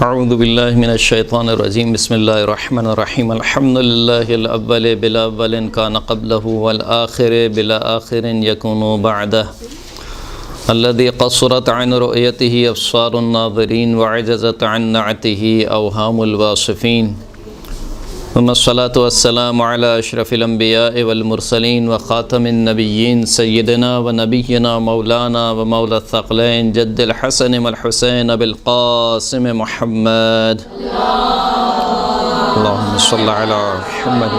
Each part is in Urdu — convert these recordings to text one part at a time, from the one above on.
اعوذ باللہ من الشیطان الرجیم بسم اللہ الرحمن الرحیم الحمد للہ الاول بلا اول کان قبلہ والآخر بلا آخر یکون بعدہ الذي قصرت عن رؤيته أبصار الناظرين وعجزت عن نعته أوهام الواصفين ثم الصلاة والسلام على أشرف الأنبياء والمرسلين وخاتم النبيين سيدنا ونبينا مولانا ومولى الثقلين جد الحسن والحسين بالقاسم محمد اللهم صل على محمد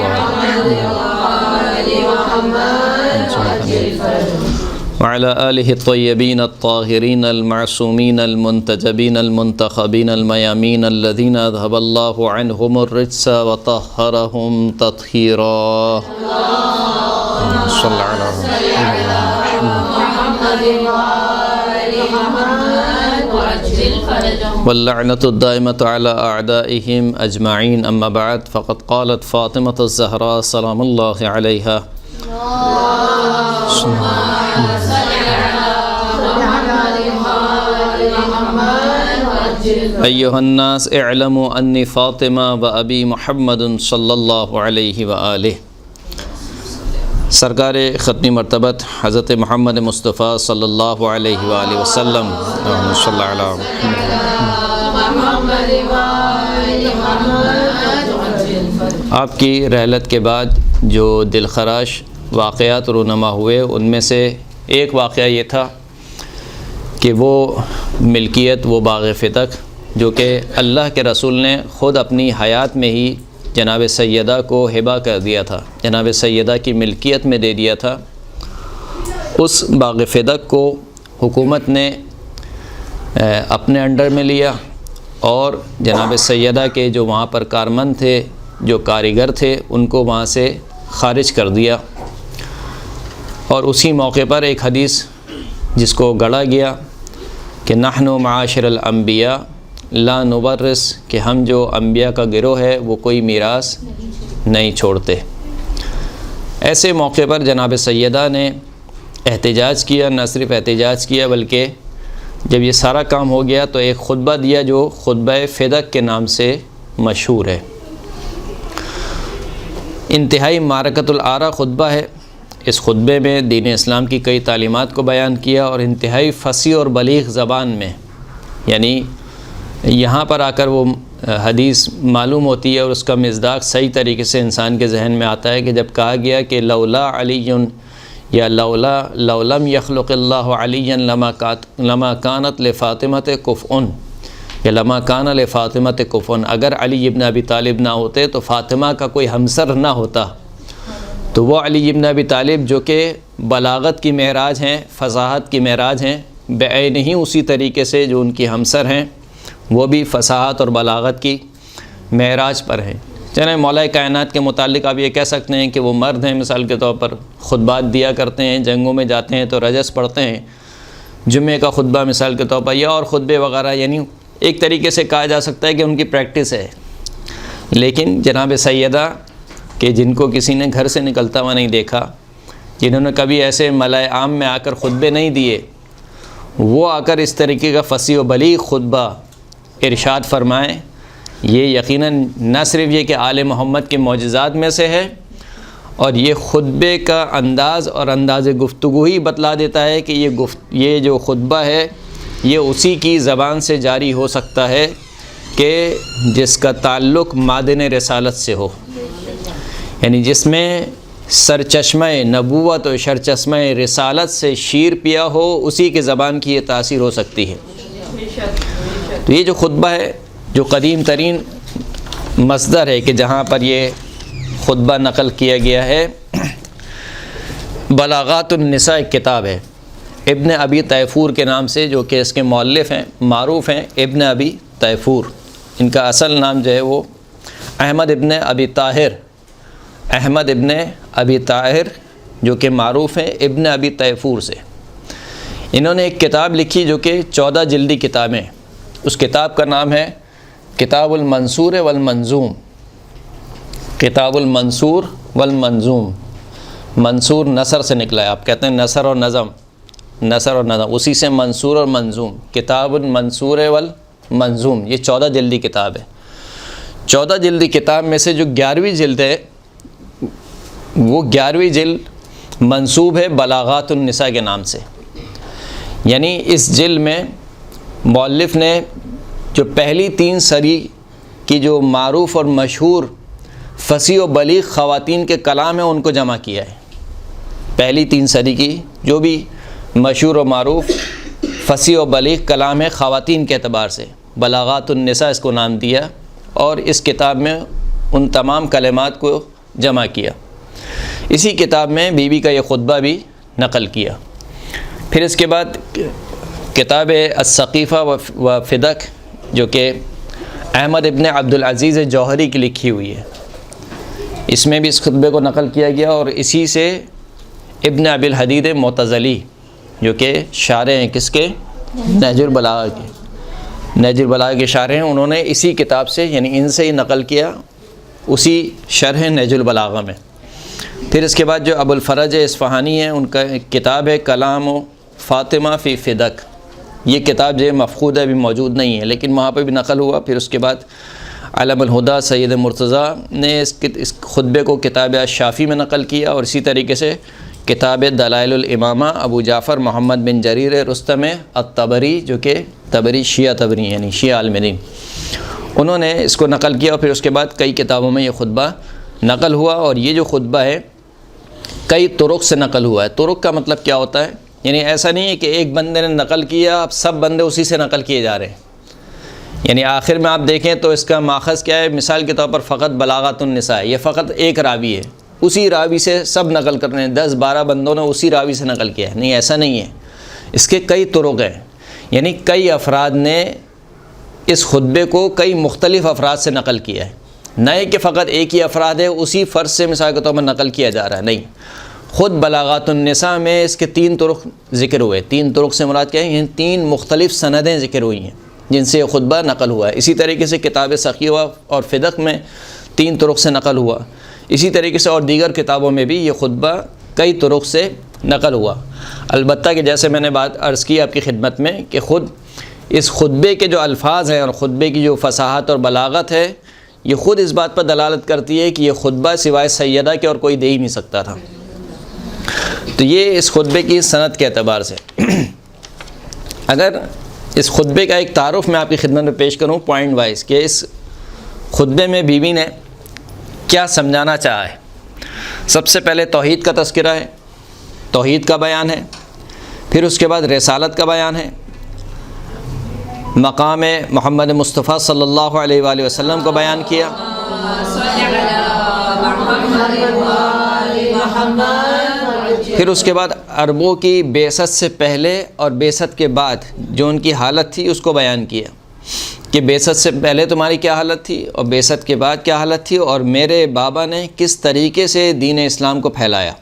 وعلى آله الطيبين الطاهرين المعصومين المنتجبين المنتخبين الميامين الذين أذهب الله عنهم الرجس وطهرهم تطهيرا صل على محمد واللعنة الدائمة على أعدائهم أجمعين أما بعد فقد قالت فاطمة الزهراء سلام الله عليها ایھا الناس اعلموا انی فاطمہ و ابی محمد صلی اللہ علیہ وآلہ۔ سرکار ختمی مرتبت حضرت محمد مصطفیٰ صلی اللہ علیہ وآلہ وسلم صلی اللہ آپ کی رحلت کے بعد جو دلخراش واقعات رونما ہوئے ان میں سے ایک واقعہ یہ تھا کہ وہ ملکیت وہ باغ فتق جو کہ اللہ کے رسول نے خود اپنی حیات میں ہی جناب سیدہ کو ہبہ کر دیا تھا، جناب سیدہ کی ملکیت میں دے دیا تھا، اس باغ فتق کو حکومت نے اپنے انڈر میں لیا اور جناب سیدہ کے جو وہاں پر کارمند تھے، جو کاریگر تھے، ان کو وہاں سے خارج کر دیا۔ اور اسی موقع پر ایک حدیث جس کو گڑھا گیا کہ نحن معاشر الانبیاء لا نورث، کہ ہم جو انبیاء کا گروہ ہے وہ کوئی میراث نہیں چھوڑتے۔ ایسے موقع پر جناب سیدہ نے احتجاج کیا، نہ صرف احتجاج کیا بلکہ جب یہ سارا کام ہو گیا تو ایک خطبہ دیا جو خطبہ فتق کے نام سے مشہور ہے۔ انتہائی معرکۃ الآراء خطبہ ہے۔ اس خطبے میں دین اسلام کی کئی تعلیمات کو بیان کیا اور انتہائی فصیح اور بلیغ زبان میں، یعنی یہاں پر آ کر وہ حدیث معلوم ہوتی ہے اور اس کا مصداق صحیح طریقے سے انسان کے ذہن میں آتا ہے کہ جب کہا گیا کہ لولا علی یا لو لم یخلق اللہ علی لما کانت لفاطمۃ کفء یا لما کان لفاطمۃ کفء، اگر علی ابن ابی طالب نہ ہوتے تو فاطمہ کا کوئی ہمسر نہ ہوتا۔ تو وہ علی ابن ابی طالب جو کہ بلاغت کی معراج ہیں، فصاحت کی معراج ہیں، بعین ہی اسی طریقے سے جو ان کی ہمسر ہیں وہ بھی فصاحت اور بلاغت کی معراج پر ہیں۔ چنانچہ مولا کائنات کے متعلق آپ یہ کہہ سکتے ہیں کہ وہ مرد ہیں، مثال کے طور پر خطبات دیا کرتے ہیں، جنگوں میں جاتے ہیں تو رجس پڑھتے ہیں، جمعے کا خطبہ مثال کے طور پر یا اور خطبے وغیرہ، یعنی ایک طریقے سے کہا جا سکتا ہے کہ ان کی پریکٹس ہے۔ لیکن جناب سیدہ کہ جن کو کسی نے گھر سے نکلتا ہوا نہیں دیکھا، جنہوں نے کبھی ایسے ملائے عام میں آ کر خطبے نہیں دیے، وہ آ کر اس طریقے کا فصیح و بلیغ خطبہ ارشاد فرمائیں، یہ یقیناً نہ صرف یہ کہ آل محمد کے معجزات میں سے ہے، اور یہ خطبے کا انداز اور انداز گفتگو ہی بتلا دیتا ہے کہ یہ جو خطبہ ہے یہ اسی کی زبان سے جاری ہو سکتا ہے کہ جس کا تعلق معدن رسالت سے ہو، یعنی جس میں سرچشمہ نبوت اور سرچشمہ رسالت سے شیر پیا ہو، اسی کے زبان کی یہ تاثیر ہو سکتی ہے۔ تو یہ جو خطبہ ہے جو قدیم ترین مصدر ہے کہ جہاں پر یہ خطبہ نقل کیا گیا ہے، بلاغات النساء ایک کتاب ہے ابن ابی طیفور کے نام سے، جو کہ اس کے مؤلف ہیں، معروف ہیں ابن ابی طیفور۔ ان کا اصل نام جو ہے وہ احمد ابن ابی طاہر، احمد ابن ابی طاہر جو کہ معروف ہیں ابن ابی طیفور سے۔ انہوں نے ایک کتاب لکھی جو کہ 14 جلدی کتابیں، اس کتاب کا نام ہے کتاب المنصور والمنظوم، کتاب المنصور والمنظوم۔ منصور نثر سے نکلا ہے، آپ کہتے ہیں نثر اور نظم، نثر اور نظم، اسی سے منصور اور منظوم، کتاب المنصور منظوم، یہ 14 جلدی کتاب ہے۔ 14 جلدی کتاب میں سے جو 11ویں جلد ہے وہ 11ویں جلد منسوب ہے بلاغات النساء کے نام سے، یعنی اس جلد میں مؤلف نے جو پہلی 3 صدی کی جو معروف اور مشہور فصیح و بلیغ خواتین کے کلام ہیں ان کو جمع کیا ہے۔ پہلی 3 صدی کی جو بھی مشہور و معروف فصیح و بلیغ کلام ہے خواتین کے اعتبار سے، بلاغات النساء اس کو نام دیا، اور اس کتاب میں ان تمام کلمات کو جمع کیا۔ اسی کتاب میں بی بی کا یہ خطبہ بھی نقل کیا۔ پھر اس کے بعد کتاب السقیفہ و فدق جو کہ احمد ابن عبدالعزیز جوہری کی لکھی ہوئی ہے، اس میں بھی اس خطبے کو نقل کیا گیا، اور اسی سے ابن ابی الحدید معتزلی جو کہ شارح ہیں کس کے؟ نہج البلاغہ کے، نہج البلاغہ کے شارح ہیں، انہوں نے اسی کتاب سے یعنی ان سے ہی نقل کیا اسی شرح نہج البلاغہ میں۔ پھر اس کے بعد جو ابو الفرج اصفہانی ہیں ان کا کتاب ہے کلام و فاطمہ فی فدق، یہ کتاب جو ہے مفقود ہے، ابھی موجود نہیں ہے، لیکن وہاں پہ بھی نقل ہوا۔ پھر اس کے بعد علم الہدیٰ سید مرتضیٰ نے اس خطبے کو کتاب الشافی میں نقل کیا، اور اسی طریقے سے کتاب دلائل الامامہ ابو جعفر محمد بن جریر رستم الطبری جو کہ طبری شیعہ طبری یعنی شیعہ عالم دین، انہوں نے اس کو نقل کیا، اور پھر اس کے بعد کئی کتابوں میں یہ خطبہ نقل ہوا۔ اور یہ جو خطبہ ہے کئی طرق سے نقل ہوا ہے۔ طرق کا مطلب کیا ہوتا ہے؟ یعنی ایسا نہیں ہے کہ ایک بندے نے نقل کیا اب سب بندے اسی سے نقل کیے جا رہے ہیں، یعنی آخر میں آپ دیکھیں تو اس کا ماخذ کیا ہے؟ مثال کے طور پر فقط بلاغات النساء ہے، یہ فقط ایک راوی ہے، اسی راوی سے سب نقل کر رہے ہیں، 10-12 بندوں نے اسی راوی سے نقل کیا ہے، نہیں ایسا نہیں ہے، اس کے کئی طرق ہیں، یعنی کئی افراد نے اس خطبے کو کئی مختلف افراد سے نقل کیا ہے، نہ ہے کہ فقط ایک ہی افراد ہے اسی فرد سے مثال کے طور پر نقل کیا جا رہا ہے، نہیں، خود بلاغات النساء میں اس کے 3 طرق ذکر ہوئے۔ 3 طرق سے مراد کیا ہے؟ یہ 3 مختلف سندیں ذکر ہوئی ہیں جن سے یہ خطبہ نقل ہوا ہے۔ اسی طریقے سے کتاب سقیفہ اور فدق میں 3 طرق سے نقل ہوا، اسی طریقے سے اور دیگر کتابوں میں بھی یہ خطبہ کئی طرق سے نقل ہوا۔ البتہ کہ جیسے میں نے بات عرض کی آپ کی خدمت میں کہ خود اس خطبے کے جو الفاظ ہیں اور خطبے کی جو فصاحت اور بلاغت ہے یہ خود اس بات پر دلالت کرتی ہے کہ یہ خطبہ سوائے سیدہ کے اور کوئی دے ہی نہیں سکتا تھا۔ تو یہ اس خطبے کی سند کے اعتبار سے اگر اس خطبے کا ایک تعارف میں آپ کی خدمت میں پیش کروں پوائنٹ وائز کہ اس خطبے میں بیوی نے کیا سمجھانا چاہا ہے، سب سے پہلے توحید کا تذکرہ ہے، توحید کا بیان ہے، پھر اس کے بعد رسالت کا بیان ہے، مقام محمد مصطفیٰ صلی اللہ علیہ وآلہ وسلم کو بیان کیا، پھر اس کے بعد عربوں کی بعثت سے پہلے اور بعثت کے بعد جو ان کی حالت تھی اس کو بیان کیا کہ بعثت سے پہلے تمہاری کیا حالت تھی اور بعثت کے بعد کیا حالت تھی، اور میرے بابا نے کس طریقے سے دین اسلام کو پھیلایا،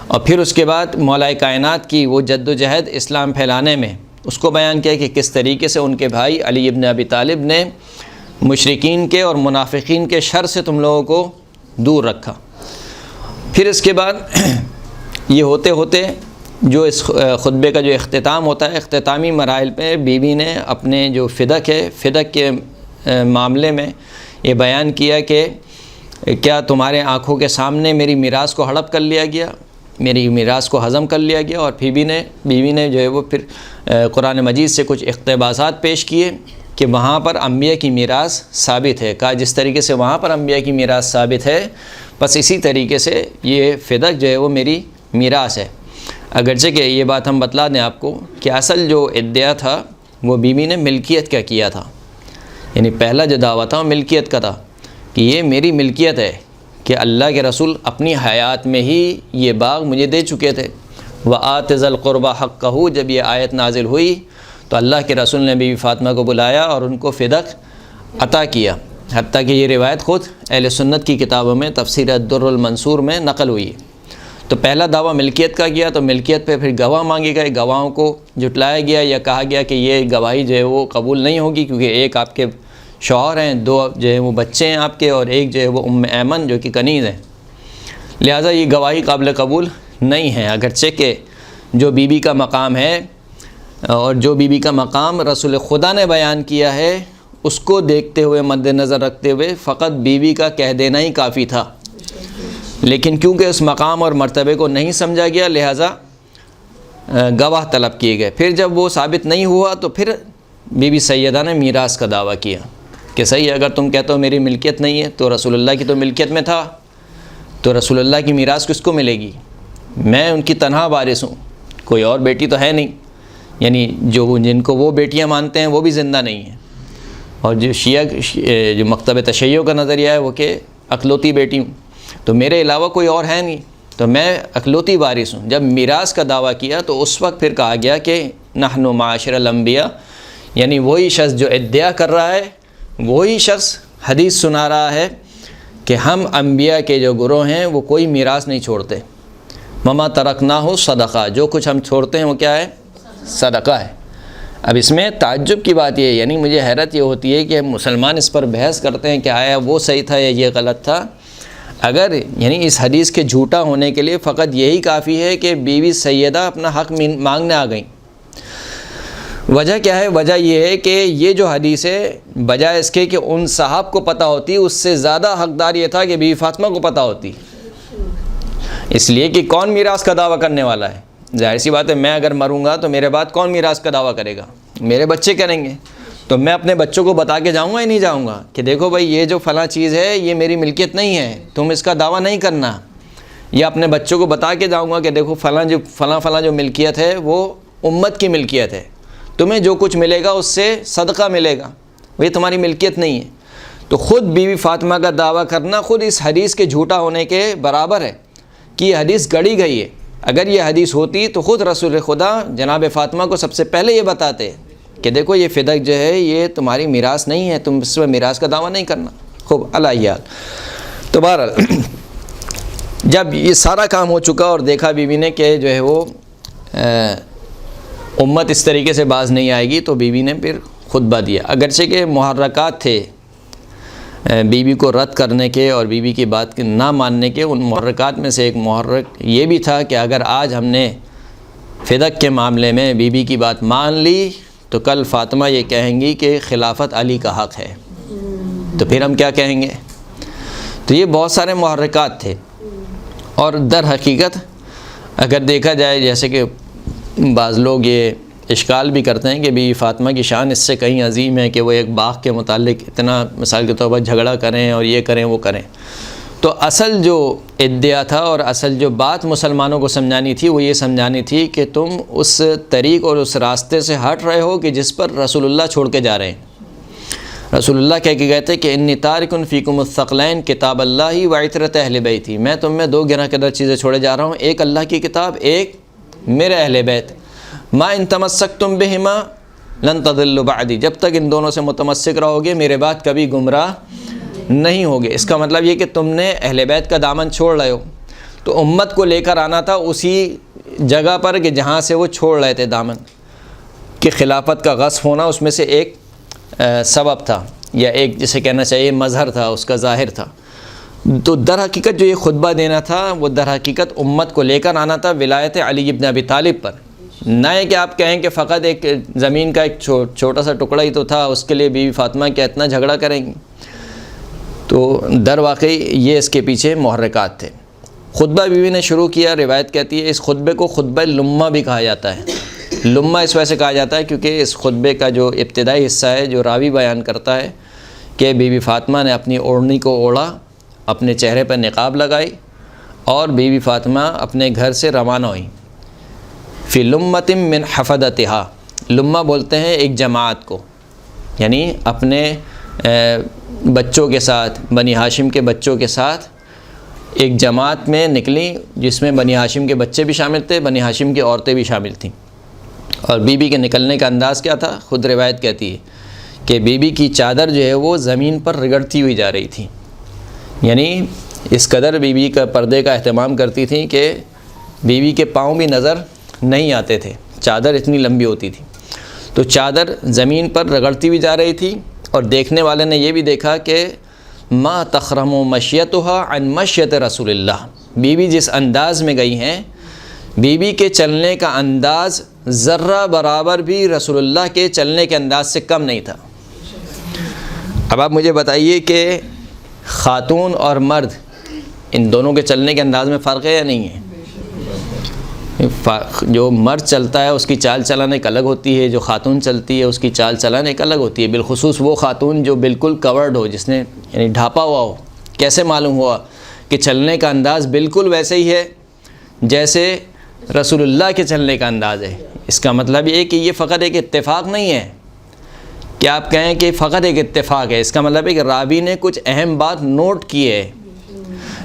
اور پھر اس کے بعد مولا کائنات کی وہ جد و جہد اسلام پھیلانے میں اس کو بیان کیا کہ کس طریقے سے ان کے بھائی علی ابن ابی طالب نے مشرکین کے اور منافقین کے شر سے تم لوگوں کو دور رکھا۔ پھر اس کے بعد یہ ہوتے ہوتے جو اس خطبے کا جو اختتام ہوتا ہے، اختتامی مراحل پہ بیوی نے اپنے جو فدق ہے، فدق کے معاملے میں یہ بیان کیا کہ کیا تمہارے آنکھوں کے سامنے میری میراث کو ہڑپ کر لیا گیا، میری میراث کو ہضم کر لیا گیا، اور بیوی نے جو ہے وہ پھر قرآن مجید سے کچھ اقتباسات پیش کیے کہ وہاں پر انبیاء کی میراث ثابت ہے، کہا جس طریقے سے وہاں پر انبیاء کی میراث ثابت ہے بس اسی طریقے سے یہ فدق جو ہے وہ میری میراث ہے۔ اگرچہ کہ یہ بات ہم بتلا دیں آپ کو کہ اصل جو ادعا تھا وہ بیوی نے ملکیت کا کیا تھا، یعنی پہلا جو دعویٰ تھا وہ ملکیت کا تھا کہ یہ میری ملکیت ہے، کہ اللہ کے رسول اپنی حیات میں ہی یہ باغ مجھے دے چکے تھے۔ وَآتِ ذَا الْقُرْبَى حَقَّهُ جب یہ آیت نازل ہوئی تو اللہ کے رسول نے بیوی فاطمہ کو بلایا اور ان کو فدق عطا کیا، حتیٰ کہ یہ روایت خود اہل سنت کی کتابوں میں تفسیر الدر المنصور میں نقل ہوئی ہے۔ تو پہلا دعویٰ ملکیت کا کیا، تو ملکیت پہ پھر گواہ مانگے گئے، گواہوں کو جھٹلایا گیا یا کہا گیا کہ یہ گواہی جو ہے وہ قبول نہیں ہوگی کیونکہ ایک آپ کے شوہر ہیں، 2 جو ہے وہ بچے ہیں آپ کے، اور ایک جو ہے وہ ایمن جو کہ کنیز ہیں، لہٰذا یہ گواہی قابل قبول نہیں ہے۔ اگرچہ کہ جو بیوی کا مقام ہے اور جو بیوی کا مقام رسول خدا نے بیان کیا ہے اس کو دیکھتے ہوئے مد نظر رکھتے ہوئے فقط بیوی کا کہہ دینا ہی کافی تھا، لیکن کیونکہ اس مقام اور مرتبے کو نہیں سمجھا گیا لہٰذا گواہ طلب کیے گئے۔ پھر جب وہ ثابت نہیں ہوا تو پھر بی بی سیدہ نے میراث کا دعویٰ کیا کہ صحیح اگر تم کہتے ہو میری ملکیت نہیں ہے تو رسول اللہ کی تو ملکیت میں تھا، تو رسول اللہ کی میراث کس کو ملے گی؟ میں ان کی تنہا وارث ہوں، کوئی اور بیٹی تو ہے نہیں، یعنی جن کو وہ بیٹیاں مانتے ہیں وہ بھی زندہ نہیں ہیں، اور جو شیعہ جو مکتب تشیع کا نظریہ ہے وہ کہ اکلوتی بیٹی ہوں، تو میرے علاوہ کوئی اور ہے نہیں، تو میں اکلوتی وارث ہوں۔ جب میراث کا دعویٰ کیا تو اس وقت پھر کہا گیا کہ نحن معاشر الانبیاء، یعنی وہی شخص جو ادعا کر رہا ہے وہی شخص حدیث سنا رہا ہے کہ ہم انبیاء کے جو گروہ ہیں وہ کوئی میراث نہیں چھوڑتے، مما ترکناہ صدقہ، جو کچھ ہم چھوڑتے ہیں وہ کیا ہے؟ صدقہ ہے۔ اب اس میں تعجب کی بات یہ ہے، یعنی مجھے حیرت یہ ہوتی ہے کہ مسلمان اس پر بحث کرتے ہیں کہ آیا وہ صحیح تھا یا یہ غلط تھا۔ اگر یعنی اس حدیث کے جھوٹا ہونے کے لیے فقط یہی کافی ہے کہ بیوی سیدہ اپنا حق مانگنے آ گئیں۔ وجہ کیا ہے؟ وجہ یہ ہے کہ یہ جو حدیث ہے بجائے اس کے کہ ان صحاب کو پتہ ہوتی، اس سے زیادہ حقدار یہ تھا کہ بیوی فاطمہ کو پتہ ہوتی، اس لیے کہ کون میراث کا دعویٰ کرنے والا ہے؟ ظاہر سی بات ہے، میں اگر مروں گا تو میرے بعد کون میراث کا دعویٰ کرے گا؟ میرے بچے کریں گے، تو میں اپنے بچوں کو بتا کے جاؤں گا ہی نہیں جاؤں گا کہ دیکھو بھائی یہ جو فلاں چیز ہے یہ میری ملکیت نہیں ہے، تم اس کا دعویٰ نہیں کرنا، یا اپنے بچوں کو بتا کے جاؤں گا کہ دیکھو فلاں جو ملکیت ہے وہ امت کی ملکیت ہے، تمہیں جو کچھ ملے گا اس سے صدقہ ملے گا، وہ تمہاری ملکیت نہیں ہے۔ تو خود بیوی فاطمہ کا دعویٰ کرنا خود اس حدیث کے جھوٹا ہونے کے برابر ہے کہ یہ حدیث گڑی گئی ہے۔ اگر یہ حدیث ہوتی تو خود رسول خدا جناب فاطمہ کو سب سے پہلے یہ بتاتے کہ دیکھو یہ فدق جو ہے یہ تمہاری میراث نہیں ہے، تم اس میں میراث کا دعویٰ نہیں کرنا۔ خوب الہیال تو بہرحال جب یہ سارا کام ہو چکا اور دیکھا بیوی نے کہ جو ہے وہ امت اس طریقے سے باز نہیں آئے گی، تو بیوی نے پھر خطبہ دیا، اگرچہ کہ محرکات تھے بیوی کو رد کرنے کے اور بیوی کی بات نہ ماننے کے۔ ان محرکات میں سے ایک محرک یہ بھی تھا کہ اگر آج ہم نے فدق کے معاملے میں بیوی کی بات مان لی تو کل فاطمہ یہ کہیں گی کہ خلافت علی کا حق ہے، تو پھر ہم کیا کہیں گے؟ تو یہ بہت سارے محرکات تھے، اور در حقیقت اگر دیکھا جائے جیسے کہ بعض لوگ یہ اشکال بھی کرتے ہیں کہ بیوی فاطمہ کی شان اس سے کہیں عظیم ہے کہ وہ ایک باغ کے متعلق اتنا مثال کے طور پر جھگڑا کریں اور یہ کریں وہ کریں، تو اصل جو ادعا تھا اور اصل جو بات مسلمانوں کو سمجھانی تھی وہ یہ سمجھانی تھی کہ تم اس طریق اور اس راستے سے ہٹ رہے ہو کہ جس پر رسول اللہ چھوڑ کے جا رہے ہیں۔ رسول اللہ کہہ کے گئے تھے کہ انی تارک فیکم الثقلین کتاب اللہ و عطرۃ اہل بیتی، میں تم میں دو گراں قدر چیزیں چھوڑے جا رہا ہوں، ایک اللہ کی کتاب، ایک میرے اہل بیت۔ ما ان تمسکتم بہما لن تضلوا بعدی، جب تک ان دونوں سے متمسک رہو گے میرے بعد کبھی گمراہ نہیں ہوگے۔ اس کا مطلب یہ کہ تم نے اہل بیت کا دامن چھوڑ رہے ہو، تو امت کو لے کر آنا تھا اسی جگہ پر کہ جہاں سے وہ چھوڑ رہے تھے دامن، کہ خلافت کا غصب ہونا اس میں سے ایک سبب تھا، یا ایک جسے کہنا چاہیے مظہر تھا، اس کا ظاہر تھا۔ تو در حقیقت جو یہ خطبہ دینا تھا وہ در حقیقت امت کو لے کر آنا تھا ولایت علی ابن ابی طالب پر، نہ ہے کہ آپ کہیں کہ فقط ایک زمین کا ایک چھوٹا سا ٹکڑا ہی تو تھا، اس کے لیے بیوی فاطمہ کیا اتنا جھگڑا کریں گی۔ تو در واقعی یہ اس کے پیچھے محرکات تھے۔ خطبہ بیوی نے شروع کیا، روایت کہتی ہے اس خطبے کو خطبہ لمہ بھی کہا جاتا ہے۔ لمہ اس وجہ سے کہا جاتا ہے کیونکہ اس خطبے کا جو ابتدائی حصہ ہے جو راوی بیان کرتا ہے کہ بیوی فاطمہ نے اپنی اوڑھنی کو اوڑھا، اپنے چہرے پر نقاب لگائی، اور بیوی فاطمہ اپنے گھر سے روانہ ہوئی۔ فی لمۃ من حفدتہا، لمہ بولتے ہیں ایک جماعت کو، یعنی اپنے بچوں کے ساتھ، بنی ہاشم کے بچوں کے ساتھ ایک جماعت میں نکلی جس میں بنی ہاشم کے بچے بھی شامل تھے، بنی ہاشم کی عورتیں بھی شامل تھیں۔ اور بی بی کے نکلنے کا انداز کیا تھا؟ خود روایت کہتی ہے کہ بی بی کی چادر جو ہے وہ زمین پر رگڑتی ہوئی جا رہی تھی، یعنی اس قدر بی بی کا پردے کا اہتمام کرتی تھیں کہ بی بی کے پاؤں بھی نظر نہیں آتے تھے، چادر اتنی لمبی ہوتی تھی۔ تو چادر زمین پر رگڑتی ہوئی جا رہی تھی، اور دیکھنے والے نے یہ بھی دیکھا کہ ما تخرم مشیتها عن مشیت رسول اللہ، بی بی جس انداز میں گئی ہیں، بی بی کے چلنے کا انداز ذرہ برابر بھی رسول اللہ کے چلنے کے انداز سے کم نہیں تھا۔ اب آپ مجھے بتائیے کہ خاتون اور مرد ان دونوں کے چلنے کے انداز میں فرق ہے یا نہیں ہے؟ جو مرد چلتا ہے اس کی چال چلان ایک الگ ہوتی ہے، جو خاتون چلتی ہے اس کی چال چلان ایک الگ ہوتی ہے، بالخصوص وہ خاتون جو بالکل کورڈ ہو، جس نے یعنی ڈھانپا ہوا ہو۔ کیسے معلوم ہوا کہ چلنے کا انداز بالکل ویسے ہی ہے جیسے رسول اللہ کے چلنے کا انداز ہے؟ اس کا مطلب یہ کہ یہ فقط ایک اتفاق نہیں ہے کہ آپ کہیں کہ فقط ایک اتفاق ہے، اس کا مطلب ہے کہ راوی نے کچھ اہم بات نوٹ کی ہے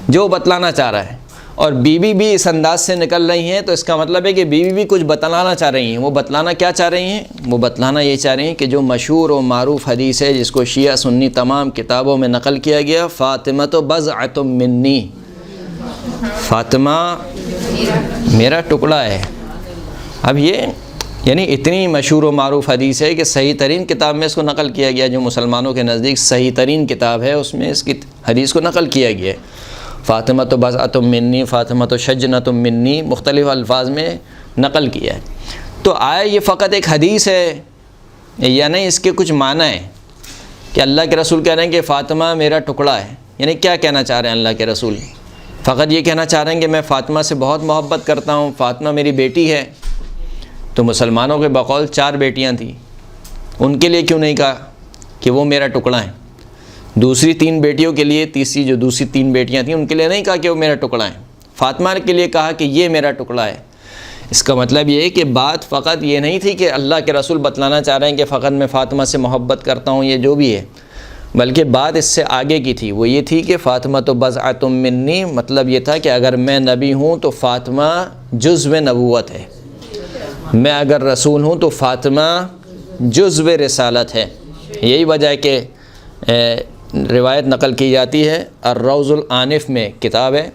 جو بتلانا چاہ رہا ہے، اور بیوی بھی اس انداز سے نکل رہی ہیں، تو اس کا مطلب ہے کہ بیوی بھی کچھ بتلانا چاہ رہی ہیں۔ وہ بتلانا کیا چاہ رہی ہیں؟ وہ بتلانا یہ چاہ رہی ہیں کہ جو مشہور و معروف حدیث ہے جس کو شیعہ سنی تمام کتابوں میں نقل کیا گیا، فاطمہ بضعۃ منی، فاطمہ میرا ٹکڑا ہے۔ اب یہ یعنی اتنی مشہور و معروف حدیث ہے کہ صحیح ترین کتاب میں اس کو نقل کیا گیا، جو مسلمانوں کے نزدیک صحیح ترین کتاب ہے اس میں اس کی حدیث کو نقل کیا گیا ہے۔ فاطمہ بضعۃ منی، فاطمہ شجنۃ منی، مختلف الفاظ میں نقل کیا ہے۔ تو آیا یہ فقط ایک حدیث ہے یا نہیں؟ اس کے کچھ معنی ہیں کہ اللہ کے رسول کہہ رہے ہیں کہ فاطمہ میرا ٹکڑا ہے، یعنی کیا کہنا چاہ رہے ہیں اللہ کے رسول؟ فقط یہ کہنا چاہ رہے ہیں کہ میں فاطمہ سے بہت محبت کرتا ہوں، فاطمہ میری بیٹی ہے؟ تو مسلمانوں کے بقول 4 بیٹیاں تھیں، ان کے لیے کیوں نہیں کہا کہ وہ میرا ٹکڑا ہے؟ دوسری 3 بیٹیوں کے لیے، تیسری جو دوسری 3 بیٹیاں تھیں ان کے لیے نہیں کہا کہ وہ میرا ٹکڑا ہے، فاطمہ کے لیے کہا کہ یہ میرا ٹکڑا ہے۔ اس کا مطلب یہ ہے کہ بات فقط یہ نہیں تھی کہ اللہ کے رسول بتلانا چاہ رہے ہیں کہ فقط میں فاطمہ سے محبت کرتا ہوں، یہ جو بھی ہے، بلکہ بات اس سے آگے کی تھی۔ وہ یہ تھی کہ فاطمہ بضعۃ منی، مطلب یہ تھا کہ اگر میں نبی ہوں تو فاطمہ جزو نبوت ہے، میں اگر رسول ہوں تو فاطمہ جزو رسالت ہے۔ یہی وجہ ہے کہ روایت نقل کی جاتی ہے، الروض العنف میں کتاب ہے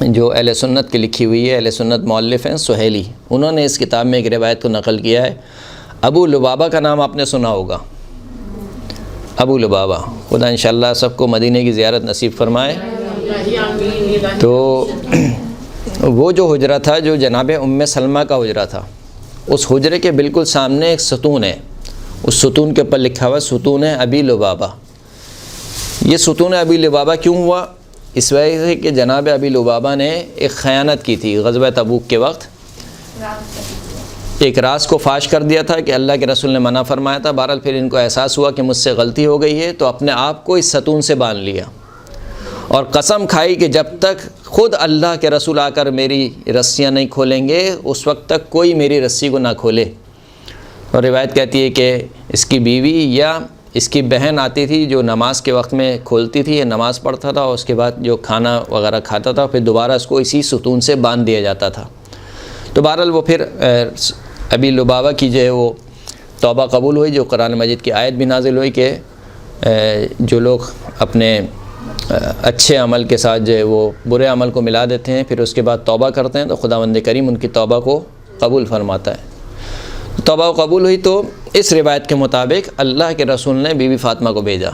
جو اہل سنت کی لکھی ہوئی ہے، اہل سنت مؤلف ہیں سہیلی، انہوں نے اس کتاب میں ایک روایت کو نقل کیا ہے۔ ابو لبابہ کا نام آپ نے سنا ہوگا، ابو لبابہ، خدا انشاءاللہ سب کو مدینے کی زیارت نصیب فرمائے۔ تو وہ جو حجرہ تھا جو جناب ام سلمہ کا حجرہ تھا، اس حجرے کے بالکل سامنے ایک ستون ہے، اس ستون کے اوپر لکھا ہوا ستون ابی لبابہ۔ یہ ستون ابی لبابہ کیوں ہوا؟ اس وجہ سے کہ جناب ابی لبابہ نے ایک خیانت کی تھی غزوہ تبوک کے وقت، ایک راز کو فاش کر دیا تھا کہ اللہ کے رسول نے منع فرمایا تھا۔ بہرحال پھر ان کو احساس ہوا کہ مجھ سے غلطی ہو گئی ہے، تو اپنے آپ کو اس ستون سے باندھ لیا اور قسم کھائی کہ جب تک خود اللہ کے رسول آ کر میری رسیاں نہیں کھولیں گے اس وقت تک کوئی میری رسی کو نہ کھولے۔ اور روایت کہتی ہے کہ اس کی بیوی یا اس کی بہن آتی تھی جو نماز کے وقت میں کھولتی تھی، یہ نماز پڑھتا تھا اور اس کے بعد جو کھانا وغیرہ کھاتا تھا پھر دوبارہ اس کو اسی ستون سے باندھ دیا جاتا تھا۔ تو بہرحال وہ پھر ابی لبابہ کی جو ہے وہ توبہ قبول ہوئی، جو قرآن مجید کی آیت بھی نازل ہوئی کہ جو لوگ اپنے اچھے عمل کے ساتھ جو ہے وہ برے عمل کو ملا دیتے ہیں پھر اس کے بعد توبہ کرتے ہیں تو خداوند کریم ان کی توبہ کو قبول فرماتا ہے۔ توبہ قبول ہوئی تو اس روایت کے مطابق اللہ کے رسول نے بی بی فاطمہ کو بھیجا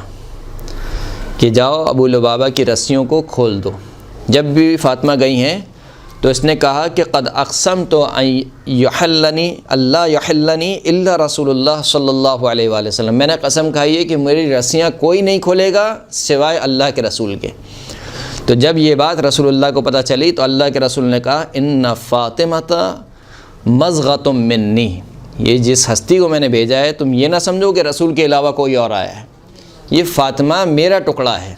کہ جاؤ ابو لبابہ کی رسیوں کو کھول دو۔ جب بی بی فاطمہ گئی ہیں تو اس نے کہا کہ قد اقسمت ان یحلنی اللہ یحلنی الا رسول اللہ صلی اللہ علیہ وآلہ وسلم، میں نے قسم کھائی ہے کہ میری رسیاں کوئی نہیں کھولے گا سوائے اللہ کے رسول کے۔ تو جب یہ بات رسول اللہ کو پتہ چلی تو اللہ کے رسول نے کہا ان فاطمۃ مضغۃ منی، یہ جس ہستی کو میں نے بھیجا ہے تم یہ نہ سمجھو کہ رسول کے علاوہ کوئی اور آیا ہے، یہ فاطمہ میرا ٹکڑا ہے۔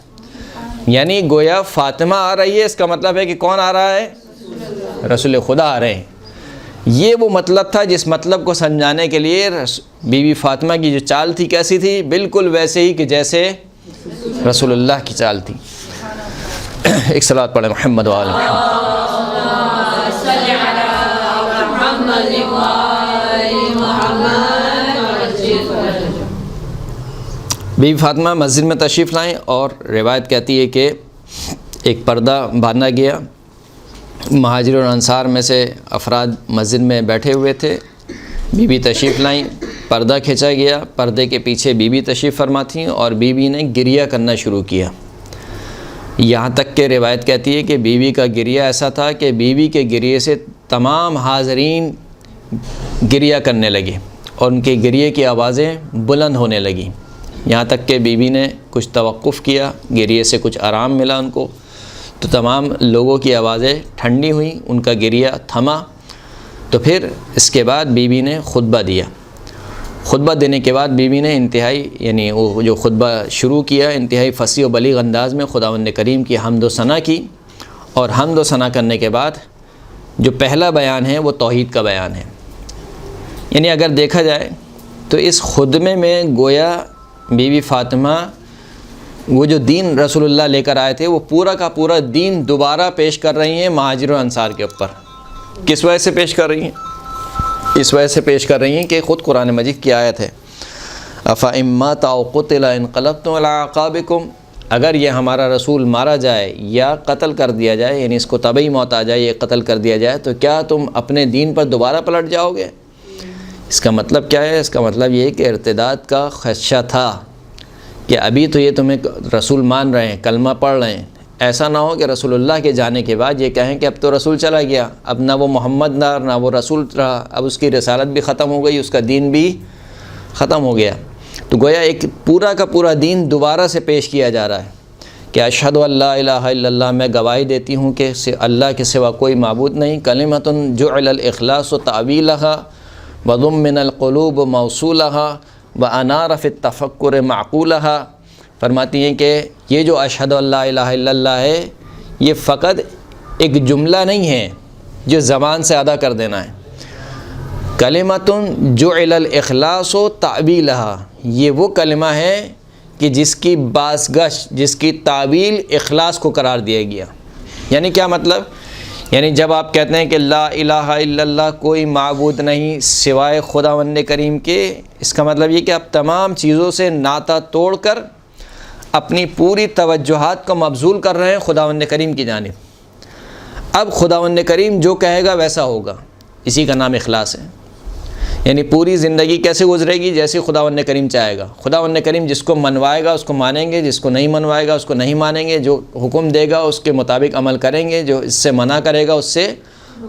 یعنی گویا فاطمہ آ رہی ہے، اس کا مطلب ہے کہ کون آ رہا ہے؟ رسول خدا آ رہے ہیں۔ یہ وہ مطلب تھا جس مطلب کو سمجھانے کے لیے بی بی فاطمہ کی جو چال تھی کیسی تھی؟ بالکل ویسے ہی کہ جیسے رسول اللہ کی چال تھی۔ ایک صلوات پڑھیں محمد وآل محمد۔ بی بی فاطمہ مسجد میں تشریف لائیں اور روایت کہتی ہے کہ ایک پردہ باندھا گیا، مہاجر اور انصار میں سے افراد مسجد میں بیٹھے ہوئے تھے، بی بی تشریف لائیں، پردہ کھینچا گیا، پردے کے پیچھے بی بی تشریف فرما تھیں اور بی بی نے گریہ کرنا شروع کیا، یہاں تک کہ روایت کہتی ہے کہ بی بی کا گریہ ایسا تھا کہ بی بی کے گریے سے تمام حاضرین گریہ کرنے لگے اور ان کے گریے کی آوازیں بلند ہونے لگیں، یہاں تک کہ بیوی نے کچھ توقف کیا، گریے سے کچھ آرام ملا ان کو، تو تمام لوگوں کی آوازیں ٹھنڈی ہوئیں، ان کا گریہ تھما۔ تو پھر اس کے بعد بیوی نے خطبہ دیا۔ خطبہ دینے کے بعد بیوی نے انتہائی یعنی وہ جو خطبہ شروع کیا انتہائی فصیح و بلیغ انداز میں خداوند کریم کی حمد و ثنا کی، اور حمد و ثنا کرنے کے بعد جو پہلا بیان ہے وہ توحید کا بیان ہے۔ یعنی اگر دیکھا جائے تو اس خطبے میں گویا بی بی فاطمہ وہ جو دین رسول اللہ لے کر آئے تھے وہ پورا کا پورا دین دوبارہ پیش کر رہی ہیں مہاجر و انصار کے اوپر۔ کس وجہ سے پیش کر رہی ہیں؟ اس وجہ سے پیش کر رہی ہیں کہ خود قرآن مجید کی آیت ہے أَفَإِن مَّاتَ أَوْ قُتِلَ انقلبتم عَلَىٰ أَعْقَابِكُمْ، اگر یہ ہمارا رسول مارا جائے یا قتل کر دیا جائے، یعنی اس کو طبعی موت آ جائے، یہ قتل کر دیا جائے، تو کیا تم اپنے دین پر دوبارہ پلٹ جاؤ گے؟ اس کا مطلب کیا ہے؟ اس کا مطلب یہ کہ ارتداد کا خدشہ تھا کہ ابھی تو یہ تمہیں رسول مان رہے ہیں، کلمہ پڑھ رہے ہیں، ایسا نہ ہو کہ رسول اللہ کے جانے کے بعد یہ کہیں کہ اب تو رسول چلا گیا، اب نہ وہ محمد نہ وہ رسول رہا، اب اس کی رسالت بھی ختم ہو گئی، اس کا دین بھی ختم ہو گیا۔ تو گویا ایک پورا کا پورا دین دوبارہ سے پیش کیا جا رہا ہے کہ اشہد ان لا الہ الا اللہ، میں گواہی دیتی ہوں کہ اللہ کے سوا کوئی معبود نہیں، کلمۃ جعل الاخلاص تأویلھا وضمن القلوب موصولھا وانار فی التفکر معقولھا۔ فرماتی ہیں کہ یہ جو اشہد ان لا الہ الا اللہ ہے یہ فقط ایک جملہ نہیں ہے جو زبان سے ادا کر دینا ہے، کلمۃ جعل الاخلاص تأویلھا، یہ وہ کلمہ ہے کہ جس کی بازگشت، جس کی تعویل اخلاص کو قرار دیا گیا۔ یعنی کیا مطلب؟ یعنی جب آپ کہتے ہیں کہ لا الہ الا اللہ، کوئی معبود نہیں سوائے خداوند کریم کے، اس کا مطلب یہ کہ آپ تمام چیزوں سے ناطہ توڑ کر اپنی پوری توجہات کو مبذول کر رہے ہیں خداوند کریم کی جانب۔ اب خداوند کریم جو کہے گا ویسا ہوگا، اسی کا نام اخلاص ہے۔ یعنی پوری زندگی کیسے گزرے گی؟ جیسے خداوند کریم چاہے گا۔ خداوند کریم جس کو منوائے گا اس کو مانیں گے، جس کو نہیں منوائے گا اس کو نہیں مانیں گے، جو حکم دے گا اس کے مطابق عمل کریں گے، جو اس سے منع کرے گا اس سے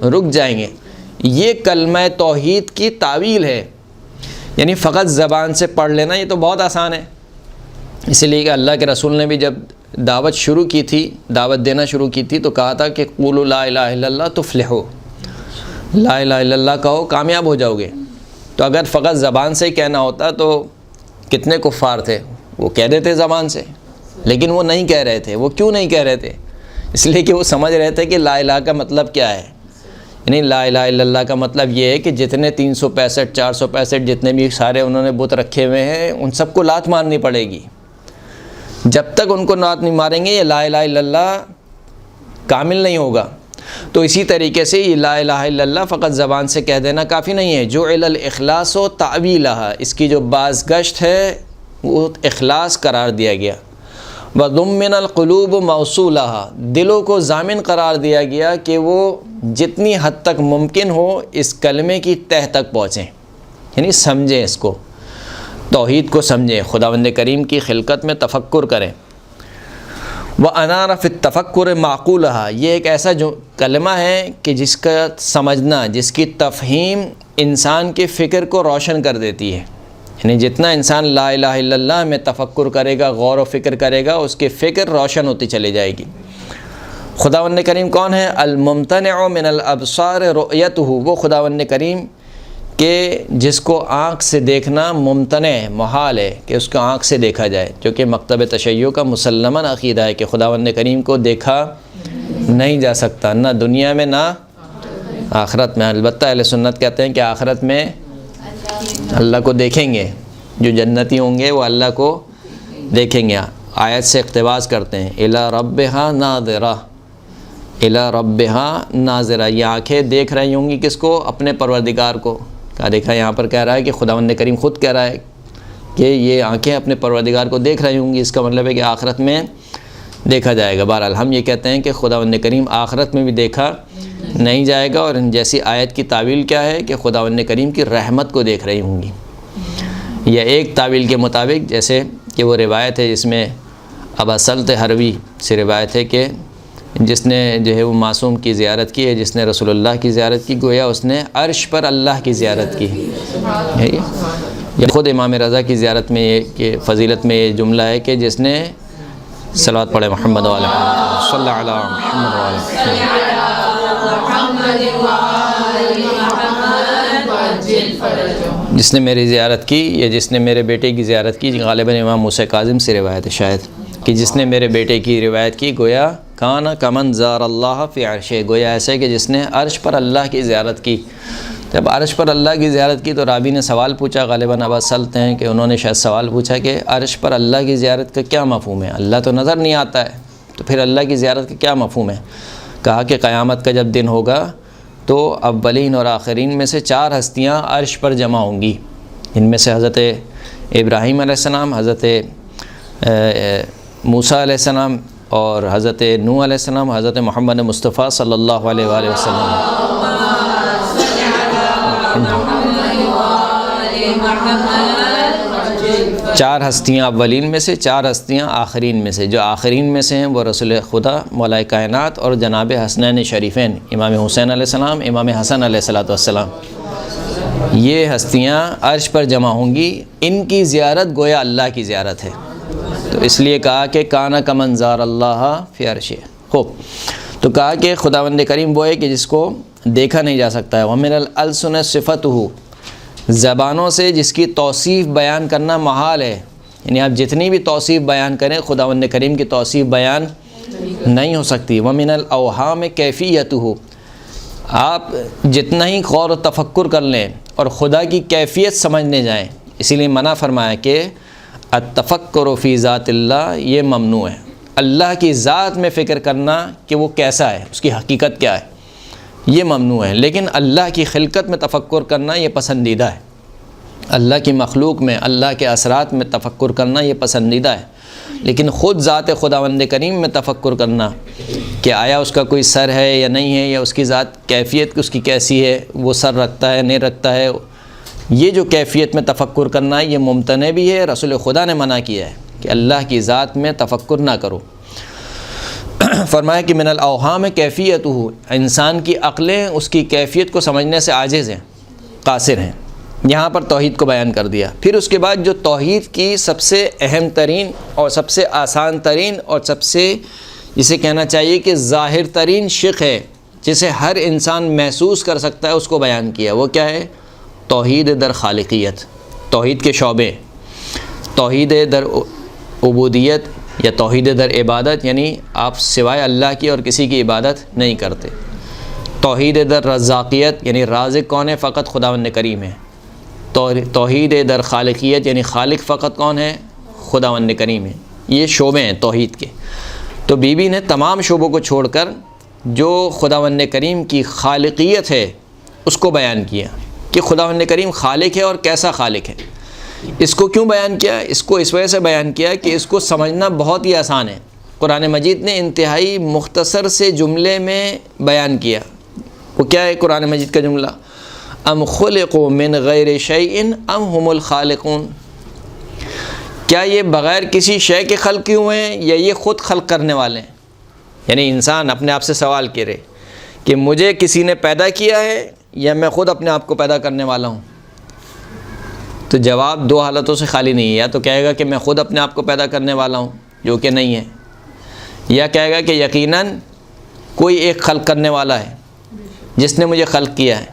رک جائیں گے۔ یہ کلمہ توحید کی تعویل ہے۔ یعنی فقط زبان سے پڑھ لینا یہ تو بہت آسان ہے، اس لیے کہ اللہ کے رسول نے بھی جب دعوت شروع کی تھی، دعوت دینا شروع کی تھی تو کہا تھا کہ قولوا لا الہ الا اللہ تفلحوا، لا الہ الا اللہ کہو کامیاب ہو جاؤ گے۔ تو اگر فقط زبان سے کہنا ہوتا تو کتنے کفار تھے وہ کہہ دیتے زبان سے، لیکن وہ نہیں کہہ رہے تھے۔ وہ کیوں نہیں کہہ رہے تھے؟ اس لیے کہ وہ سمجھ رہے تھے کہ لا الہ کا مطلب کیا ہے۔ یعنی لا الہ الا اللہ کا مطلب یہ ہے کہ جتنے 365 465 جتنے بھی سارے انہوں نے بت رکھے ہوئے ہیں ان سب کو لات مارنی پڑے گی۔ جب تک ان کو لات نہیں ماریں گے یہ لا الہ الا اللہ کامل نہیں ہوگا۔ تو اسی طریقے سے یہ لا الہ الا اللہ فقط زبان سے کہہ دینا کافی نہیں ہے۔ جعل الاخلاص و تأویلھا، اس کی جو بازگشت ہے وہ اخلاص قرار دیا گیا۔ وضمن القلوب موصولھا، دلوں کو ضامن قرار دیا گیا کہ وہ جتنی حد تک ممکن ہو اس کلمے کی تہ تک پہنچیں، یعنی سمجھیں، اس کو توحید کو سمجھیں، خداوند کریم کی خلقت میں تفکر کریں۔ وَأَنَارَ فِي التَّفَكُّرِ مَعْقُولَهَا، یہ ایک ایسا جو کلمہ ہے کہ جس کا سمجھنا، جس کی تفہیم انسان کے فکر کو روشن کر دیتی ہے۔ یعنی جتنا انسان لا الہ الا اللہ میں تفکر کرے گا، غور و فکر کرے گا، اس کی فکر روشن ہوتی چلی جائے گی۔ خداوند کریم کون ہے؟ الممتنع من الابصار رؤیتہ، وہ خداوند کریم کہ جس کو آنکھ سے دیکھنا ممتنع محال ہے کہ اس کو آنکھ سے دیکھا جائے، جو کہ مکتب تشیع کا مسلماً عقیدہ ہے کہ خداوند کریم کو دیکھا نہیں جا سکتا، نہ دنیا میں نہ آخرت میں۔ البتہ اہل سنت کہتے ہیں کہ آخرت میں اللہ کو دیکھیں گے، جو جنتی ہوں گے وہ اللہ کو دیکھیں گے۔ آیت سے اقتباس کرتے ہیں الی ربہا ناظرہ، الی ربہا ناظرہ، یہ آنکھیں دیکھ رہی ہوں گی کس کو؟ اپنے پروردگار کو۔ کہا دیکھا یہاں پر کہہ رہا ہے کہ خداوند کریم خود کہہ رہا ہے کہ یہ آنکھیں اپنے پروردگار کو دیکھ رہی ہوں گی، اس کا مطلب ہے کہ آخرت میں دیکھا جائے گا۔ بہرحال ہم یہ کہتے ہیں کہ خداوند کریم آخرت میں بھی دیکھا نہیں جائے گا، اور ان جیسی آیت کی تعویل کیا ہے کہ خداوند کریم کی رحمت کو دیکھ رہی ہوں گی۔ یا ایک تعویل کے مطابق جیسے کہ وہ روایت ہے جس میں ابا سلط حروی سے روایت ہے کہ جس نے جو ہے وہ معصوم کی زیارت کی ہے، جس نے رسول اللہ کی زیارت کی، گویا اس نے عرش پر اللہ کی زیارت کی ہے۔ یہ خود امام رضا کی زیارت میں یہ کہ فضیلت میں یہ جملہ ہے کہ جس نے صلوات پڑھے محمد علیہ صلی اللہ علیہ محمد علیہ، جس نے میری زیارت کی یا جس نے میرے بیٹے کی زیارت کی، غالباً امام موسیٰ کاظم سے روایت ہے شاید، کہ جس نے میرے بیٹے کی روایت کی، گویا کانا کمن زار اللہ فی عرشہ، گویا ایسے کہ جس نے عرش پر اللہ کی زیارت کی۔ جب عرش پر اللہ کی زیارت کی تو راوی نے سوال پوچھا، غالباً ابا سلط ہیں کہ انہوں نے شاید سوال پوچھا کہ عرش پر اللہ کی زیارت کا کیا مفہوم ہے؟ اللہ تو نظر نہیں آتا ہے، تو پھر اللہ کی زیارت کا کیا مفہوم ہے؟ کہا کہ قیامت کا جب دن ہوگا تو اولین اور آخرین میں سے 4 ہستیاں عرش پر جمع ہوں گی، ان میں سے حضرت ابراہیم علیہ السلام، حضرت موسیٰ علیہ السلام اور حضرت نوح علیہ السلام، حضرت محمد مصطفیٰ صلی اللہ علیہ وآلہ وسلم۔ 4 ہستیاں اولین میں سے، 4 ہستیاں آخرین میں سے۔ جو آخرین میں سے ہیں وہ رسول خدا مولا کائنات اور جناب حسنین شریفین، امام حسین علیہ السلام، امام حسن علیہ السلام، یہ ہستیاں عرش پر جمع ہوں گی۔ ان کی زیارت گویا اللہ کی زیارت ہے، تو اس لیے کہا کہ کانا کمن زار اللہ فی عرشہ۔ خوب، تو کہا کہ خداوند کریم وہ ہے کہ جس کو دیکھا نہیں جا سکتا ہے۔ وَمِنَ الْأَلْسُنِ صِفَتُهُ، زبانوں سے جس کی توصیف بیان کرنا محال ہے، یعنی آپ جتنی بھی توصیف بیان کریں خداوند کریم کی توصیف بیان نہیں ہو سکتی۔ وَمِنَ الْأَوْهَامِ كَيْفِيَّتُهُ، آپ جتنا ہی غور و تفکر کر لیں اور خدا کی کیفیت سمجھنے جائیں، اسی لیے منع فرمایا کہ التفکر فی ذات اللہ، یہ ممنوع ہے۔ اللہ کی ذات میں فکر کرنا کہ وہ کیسا ہے، اس کی حقیقت کیا ہے، یہ ممنوع ہے، لیکن اللہ کی خلقت میں تفکر کرنا یہ پسندیدہ ہے۔ اللہ کی مخلوق میں، اللہ کے اثرات میں تفکر کرنا یہ پسندیدہ ہے، لیکن خود ذات خداوند کریم میں تفکر کرنا کہ آیا اس کا کوئی سر ہے یا نہیں ہے، یا اس کی ذات کیفیت اس کی کیسی ہے، وہ سر رکھتا ہے نہیں رکھتا ہے، یہ جو کیفیت میں تفکر کرنا ہے یہ ممتنع بھی ہے۔ رسول خدا نے منع کیا ہے کہ اللہ کی ذات میں تفکر نہ کرو۔ فرمایا کہ من الاوہام کیفیتہ، انسان کی عقلیں اس کی کیفیت کو سمجھنے سے عاجز ہیں، قاصر ہیں۔ یہاں پر توحید کو بیان کر دیا۔ پھر اس کے بعد جو توحید کی سب سے اہم ترین اور سب سے آسان ترین اور سب سے جسے کہنا چاہیے کہ ظاہر ترین شق ہے، جسے ہر انسان محسوس کر سکتا ہے، اس کو بیان کیا۔ وہ کیا ہے؟ توحید در خالقیت، توحید کے شعبے، توحید در عبودیت یا توحید در عبادت، یعنی آپ سوائے اللہ کی اور کسی کی عبادت نہیں کرتے۔ توحید در رزاقیت، یعنی رازق کون ہے؟ فقط خداوند کریم ہے۔ توحید در خالقیت، یعنی خالق فقط کون ہے؟ خداوند کریم ہے۔ یہ شعبے ہیں توحید کے۔ تو بی بی نے تمام شعبوں کو چھوڑ کر جو خداوند کریم کی خالقیت ہے اس کو بیان کیا کہ خداوند کریم خالق ہے اور کیسا خالق ہے۔ اس کو کیوں بیان کیا؟ اس کو اس وجہ سے بیان کیا کہ اس کو سمجھنا بہت ہی آسان ہے۔ قرآن مجید نے انتہائی مختصر سے جملے میں بیان کیا۔ وہ کیا ہے قرآن مجید کا جملہ؟ ام خلقوا من غیر شیء ام هم الخالقون، کیا یہ بغیر کسی شے کے خلق کیے ہوئے ہیں یا یہ خود خلق کرنے والے ہیں؟ یعنی انسان اپنے آپ سے سوال کرے کہ مجھے کسی نے پیدا کیا ہے یا میں خود اپنے آپ کو پیدا کرنے والا ہوں، تو جواب 2 حالتوں سے خالی نہیں ہے۔ یا تو کہے گا کہ میں خود اپنے آپ کو پیدا کرنے والا ہوں، جو کہ نہیں ہے، یا کہے گا کہ یقیناً کوئی ایک خلق کرنے والا ہے جس نے مجھے خلق کیا ہے،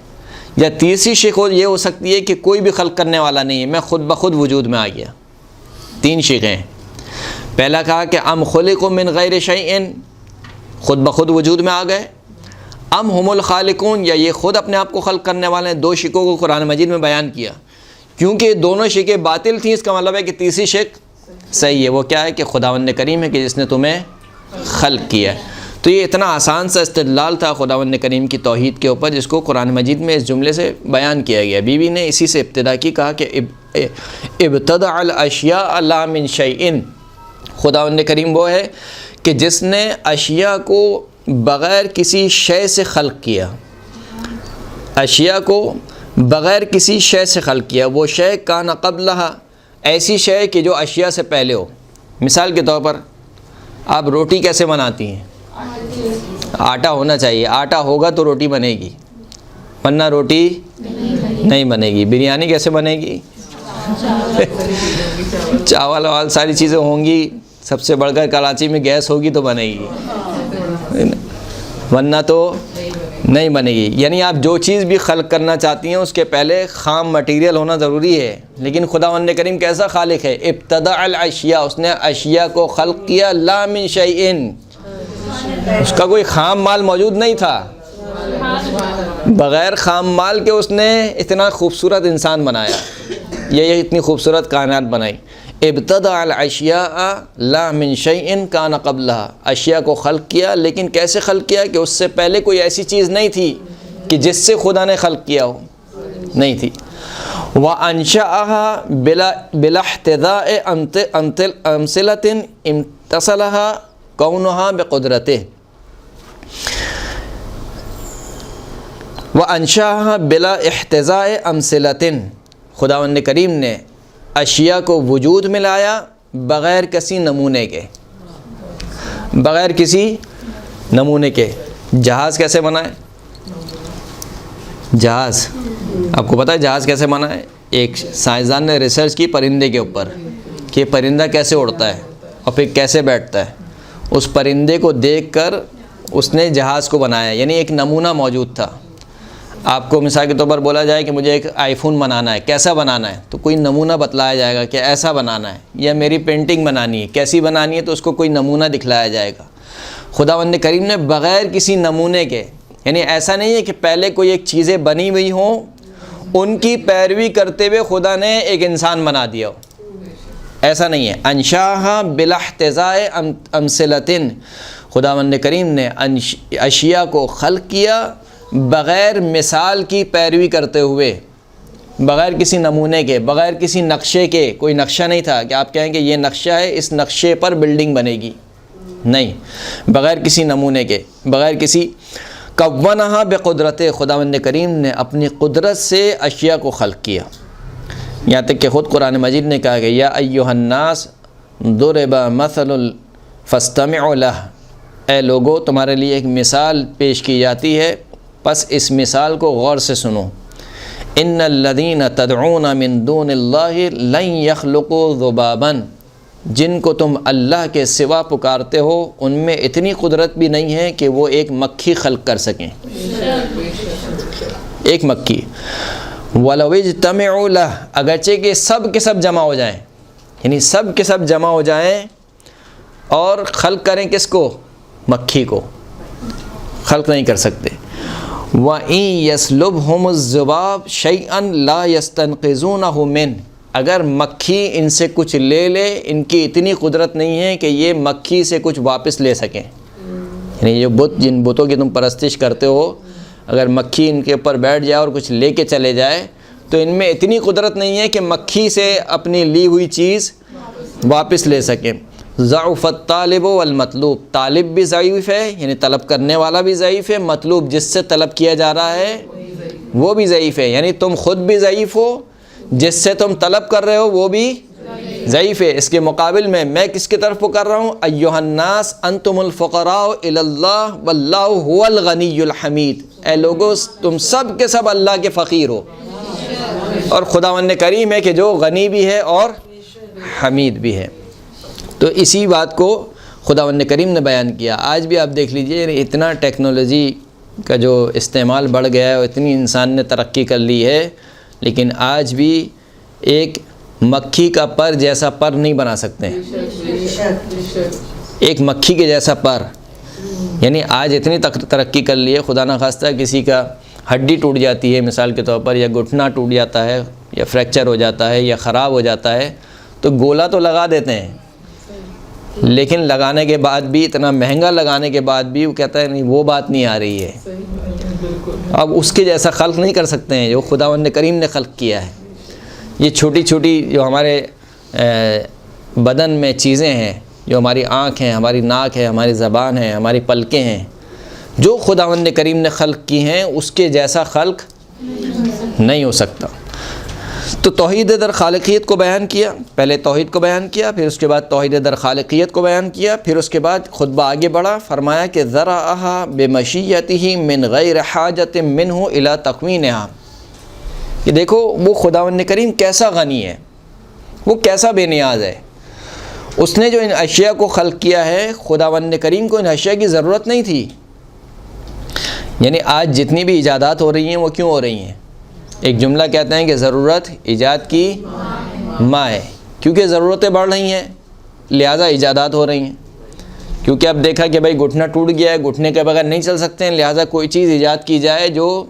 یا تیسری شق یہ ہو سکتی ہے کہ کوئی بھی خلق کرنے والا نہیں ہے، میں خود بخود وجود میں آ گیا۔ 3 شقیں ہیں۔ پہلا کہا کہ ام خلقوا من غیر شیء، خود بخود وجود میں آ گئے، ام هم الخالقون، یا یہ خود اپنے آپ کو خلق کرنے والے ہیں۔ 2 شقوں کو قرآن مجید میں بیان کیا، کیونکہ دونوں شقیں باطل تھیں، اس کا مطلب ہے کہ تیسری شق صحیح ہے۔ وہ کیا ہے کہ خداوند کریم ہے کہ جس نے تمہیں خلق کیا ہے۔ تو یہ اتنا آسان سا استدلال تھا خداوند کریم کی توحید کے اوپر، جس کو قرآن مجید میں اس جملے سے بیان کیا گیا۔ بی بی نے اسی سے ابتدا کی، کہا کہ ابتدع الاشیاء لا من شیء، خداوند کریم وہ ہے کہ جس نے اشیاء کو بغیر کسی شے سے خلق کیا، اشیاء کو بغیر کسی شے سے خلق کیا۔ وہ شے کان قبلہا، ایسی شے کہ جو اشیاء سے پہلے ہو۔ مثال کے طور پر آپ روٹی کیسے بناتی ہیں؟ آٹا ہونا چاہیے، آٹا ہوگا تو روٹی بنے گی، ورنہ روٹی نہیں بنے گی۔ بریانی کیسے بنے گی؟ چاول وال ساری چیزیں ہوں گی، سب سے بڑھ کر کراچی میں گیس ہوگی تو بنے گی، ورنہ تو نہیں بنے گی۔ یعنی آپ جو چیز بھی خلق کرنا چاہتی ہیں اس کے پہلے خام مٹیریل ہونا ضروری ہے۔ لیکن خداوند کریم کیسا خالق ہے؟ ابتدع الاشیاء، اس نے اشیاء کو خلق کیا، لا من شیء، اس کا کوئی خام مال موجود نہیں تھا، بغیر خام مال کے اس نے اتنا خوبصورت انسان بنایا، یہ اتنی خوبصورت کائنات بنائی۔ ابتدع الاشیاء لا من شیء کان قبلہا، اشیاء کو خلق کیا، لیکن کیسے خلق کیا کہ اس سے پہلے کوئی ایسی چیز نہیں تھی کہ جس سے خدا نے خلق کیا ہو، نہیں تھی۔ وَأَنشَأَهَا بِلَا احْتِذَاءِ أَمْثِلَةٍ امْتَثَلَهَا كَوْنُهَا بِقُدْرَتِهِ وَأَنشَأَهَا بِلَا احْتِذَاءِ أَمْثِلَةٍ، خداوند کریم نے اشیاء کو وجود میں لایا بغیر کسی نمونے کے، بغیر کسی نمونے کے۔ جہاز کیسے بنا ہے؟ جہاز آپ کو پتہ ہے جہاز کیسے بنا ہے؟ ایک سائنسدان نے ریسرچ کی پرندے کے اوپر کہ پرندہ کیسے اڑتا ہے اور پھر کیسے بیٹھتا ہے، اس پرندے کو دیکھ کر اس نے جہاز کو بنایا، یعنی ایک نمونہ موجود تھا۔ آپ کو مثال کے طور پر بولا جائے کہ مجھے ایک آئی فون بنانا ہے، کیسا بنانا ہے؟ تو کوئی نمونہ بتلایا جائے گا کہ ایسا بنانا ہے، یا میری پینٹنگ بنانی ہے، کیسی بنانی ہے، تو اس کو کوئی نمونہ دکھلایا جائے گا۔ خداوند کریم نے بغیر کسی نمونے کے، یعنی ایسا نہیں ہے کہ پہلے کوئی ایک چیزیں بنی ہوئی ہوں ان کی پیروی کرتے ہوئے خدا نے ایک انسان بنا دیا ہو، ایسا نہیں ہے۔ انشاہا بلا احتذاء امثلۃ، خداوند کریم نے اشیاء کو خلق کیا بغیر مثال کی پیروی کرتے ہوئے، بغیر کسی نمونے کے، بغیر کسی نقشے کے۔ کوئی نقشہ نہیں تھا کہ آپ کہیں کہ یہ نقشہ ہے، اس نقشے پر بلڈنگ بنے گی، نہیں، بغیر کسی نمونے کے، بغیر کسی۔ کونہا بقدرت، خداوند کریم نے اپنی قدرت سے اشیاء کو خلق کیا، یہاں تک کہ خود قرآن مجید نے کہا کہ یا ایھا الناس ضرب مثل فاستمعوا لہ، اے لوگو تمہارے لیے ایک مثال پیش کی جاتی ہے، پس اس مثال کو غور سے سنو۔ ان الذین تدعون من دون اللہ لن یخلقوا ذبابا، جن کو تم اللہ کے سوا پکارتے ہو ان میں اتنی قدرت بھی نہیں ہے کہ وہ ایک مکھی خلق کر سکیں، ایک مکھی۔ وَلَوْ اجْتَمِعُوا لَهُ، اگرچہ کہ سب کے سب جمع ہو جائیں، یعنی سب کے سب جمع ہو جائیں اور خلق کریں کس کو؟ مکھی کو، خلق نہیں کر سکتے۔ وَإِن يَسْلُبْهُمُ الذُّبَابُ شَيْئًا لَا يَسْتَنْقِذُونَهُ مِنْهُ، اگر مکھی ان سے کچھ لے لے، ان کی اتنی قدرت نہیں ہے کہ یہ مکھی سے کچھ واپس لے سکیں، یعنی یہ بت، جن بتوں کی تم پرستش کرتے ہو، اگر مکھی ان کے اوپر بیٹھ جائے اور کچھ لے کے چلے جائے تو ان میں اتنی قدرت نہیں ہے کہ مکھی سے اپنی لی ہوئی چیز واپس لے سکیں۔ ضعف الطالب والمطلوب، طالب بھی ضعیف ہے، یعنی طلب کرنے والا بھی ضعیف ہے، مطلوب جس سے طلب کیا جا رہا ہے وہ بھی ضعیف ہے، یعنی تم خود بھی ضعیف ہو، جس سے تم طلب کر رہے ہو وہ بھی ضعیف ہے۔ اس کے مقابل میں کس کی طرف پکار رہا ہوں؟ ایھا الناس انتم الفقراء الی اللہ واللہ هو الغنی الحمید، اے لوگو تم سب کے سب اللہ کے فقیر ہو، اور خداوند کریم ہے کہ جو غنی بھی ہے اور حمید بھی ہے۔ تو اسی بات کو خداوند کریم نے بیان کیا۔ آج بھی آپ دیکھ لیجئے، اتنا ٹیکنالوجی کا جو استعمال بڑھ گیا ہے اور اتنی انسان نے ترقی کر لی ہے، لیکن آج بھی ایک مکھی کا پر جیسا پر نہیں بنا سکتے ہیں، ایک مکھی کے جیسا پر، یعنی آج اتنی ترقی کر لی ہے، خدا نخواستہ کسی کا ہڈی ٹوٹ جاتی ہے مثال کے طور پر، یا گھٹنا ٹوٹ جاتا ہے، یا فریکچر ہو جاتا ہے، یا خراب ہو جاتا ہے، تو گولا تو لگا دیتے ہیں، لیکن لگانے کے بعد بھی، اتنا مہنگا لگانے کے بعد بھی وہ کہتا ہے نہیں، وہ بات نہیں آ رہی ہے، اب اس کے جیسا خلق نہیں کر سکتے ہیں جو خداوند کریم نے خلق کیا ہے۔ یہ چھوٹی چھوٹی جو ہمارے بدن میں چیزیں ہیں، جو ہماری آنکھ ہے، ہماری ناک ہے، ہماری زبان ہے، ہماری پلکیں ہیں، جو خداوند کریم نے خلق کی ہیں اس کے جیسا خلق نہیں ہو سکتا۔ تو توحید در خالقیت کو بیان کیا، پہلے توحید کو بیان کیا، پھر اس کے بعد توحید در خالقیت کو بیان کیا، پھر اس کے بعد خطبہ آگے بڑھا، فرمایا کہ ذرعہا بمشیتہ من غیر حاجت منہ الی تکوینہا، کہ دیکھو وہ خداوند کریم کیسا غنی ہے، وہ کیسا بے نیاز ہے، اس نے جو ان اشیاء کو خلق کیا ہے، خداوند کریم کو ان اشیاء کی ضرورت نہیں تھی۔ یعنی آج جتنی بھی ایجادات ہو رہی ہیں وہ کیوں ہو رہی ہیں؟ ایک جملہ کہتے ہیں کہ ضرورت ایجاد کی ماں ہے، کیونکہ ضرورتیں بڑھ رہی ہیں لہٰذا ایجادات ہو رہی ہیں، کیونکہ اب دیکھا کہ بھائی گھٹنا ٹوٹ گیا ہے، گھٹنے کے بغیر نہیں چل سکتے ہیں، لہٰذا کوئی چیز ایجاد کی جائے جو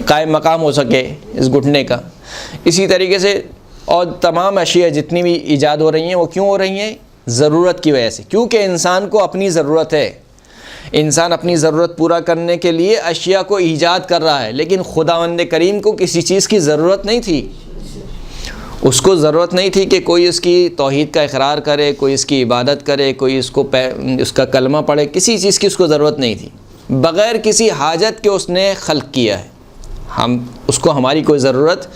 قائم مقام ہو سکے اس گھٹنے کا۔ اسی طریقے سے اور تمام اشیاء جتنی بھی ایجاد ہو رہی ہیں وہ کیوں ہو رہی ہیں؟ ضرورت کی وجہ سے، کیونکہ انسان کو اپنی ضرورت ہے، انسان اپنی ضرورت پورا کرنے کے لیے اشیاء کو ایجاد کر رہا ہے، لیکن خداوند کریم کو کسی چیز کی ضرورت نہیں تھی، اس کو ضرورت نہیں تھی کہ کوئی اس کی توحید کا اقرار کرے، کوئی اس کی عبادت کرے، کوئی اس کا کلمہ پڑھے، کسی چیز کی اس کو ضرورت نہیں تھی، بغیر کسی حاجت کے اس نے خلق کیا ہے، اس کو ہماری کوئی ضرورت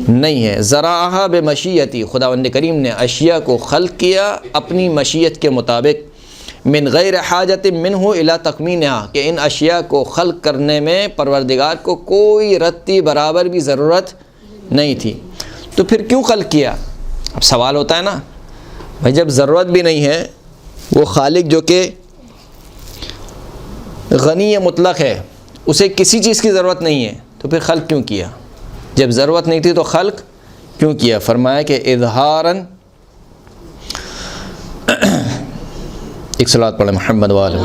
نہیں ہے۔ ذرعہا بمشیتی، خداوند کریم نے اشیاء کو خلق کیا اپنی مشیت کے مطابق، من غیر حاجت منہ الی تکوینہا، کہ ان اشیاء کو خلق کرنے میں پروردگار کو کوئی رتی برابر بھی ضرورت نہیں تھی، تو پھر کیوں خلق کیا؟ اب سوال ہوتا ہے نا بھائی، جب ضرورت بھی نہیں ہے، وہ خالق جو کہ غنی مطلق ہے، اسے کسی چیز کی ضرورت نہیں ہے، تو پھر خلق کیوں کیا؟ جب ضرورت نہیں تھی تو خلق کیوں کیا؟ فرمایا کہ اظہاراً، ایک صلوات پڑھیں محمد وآلہ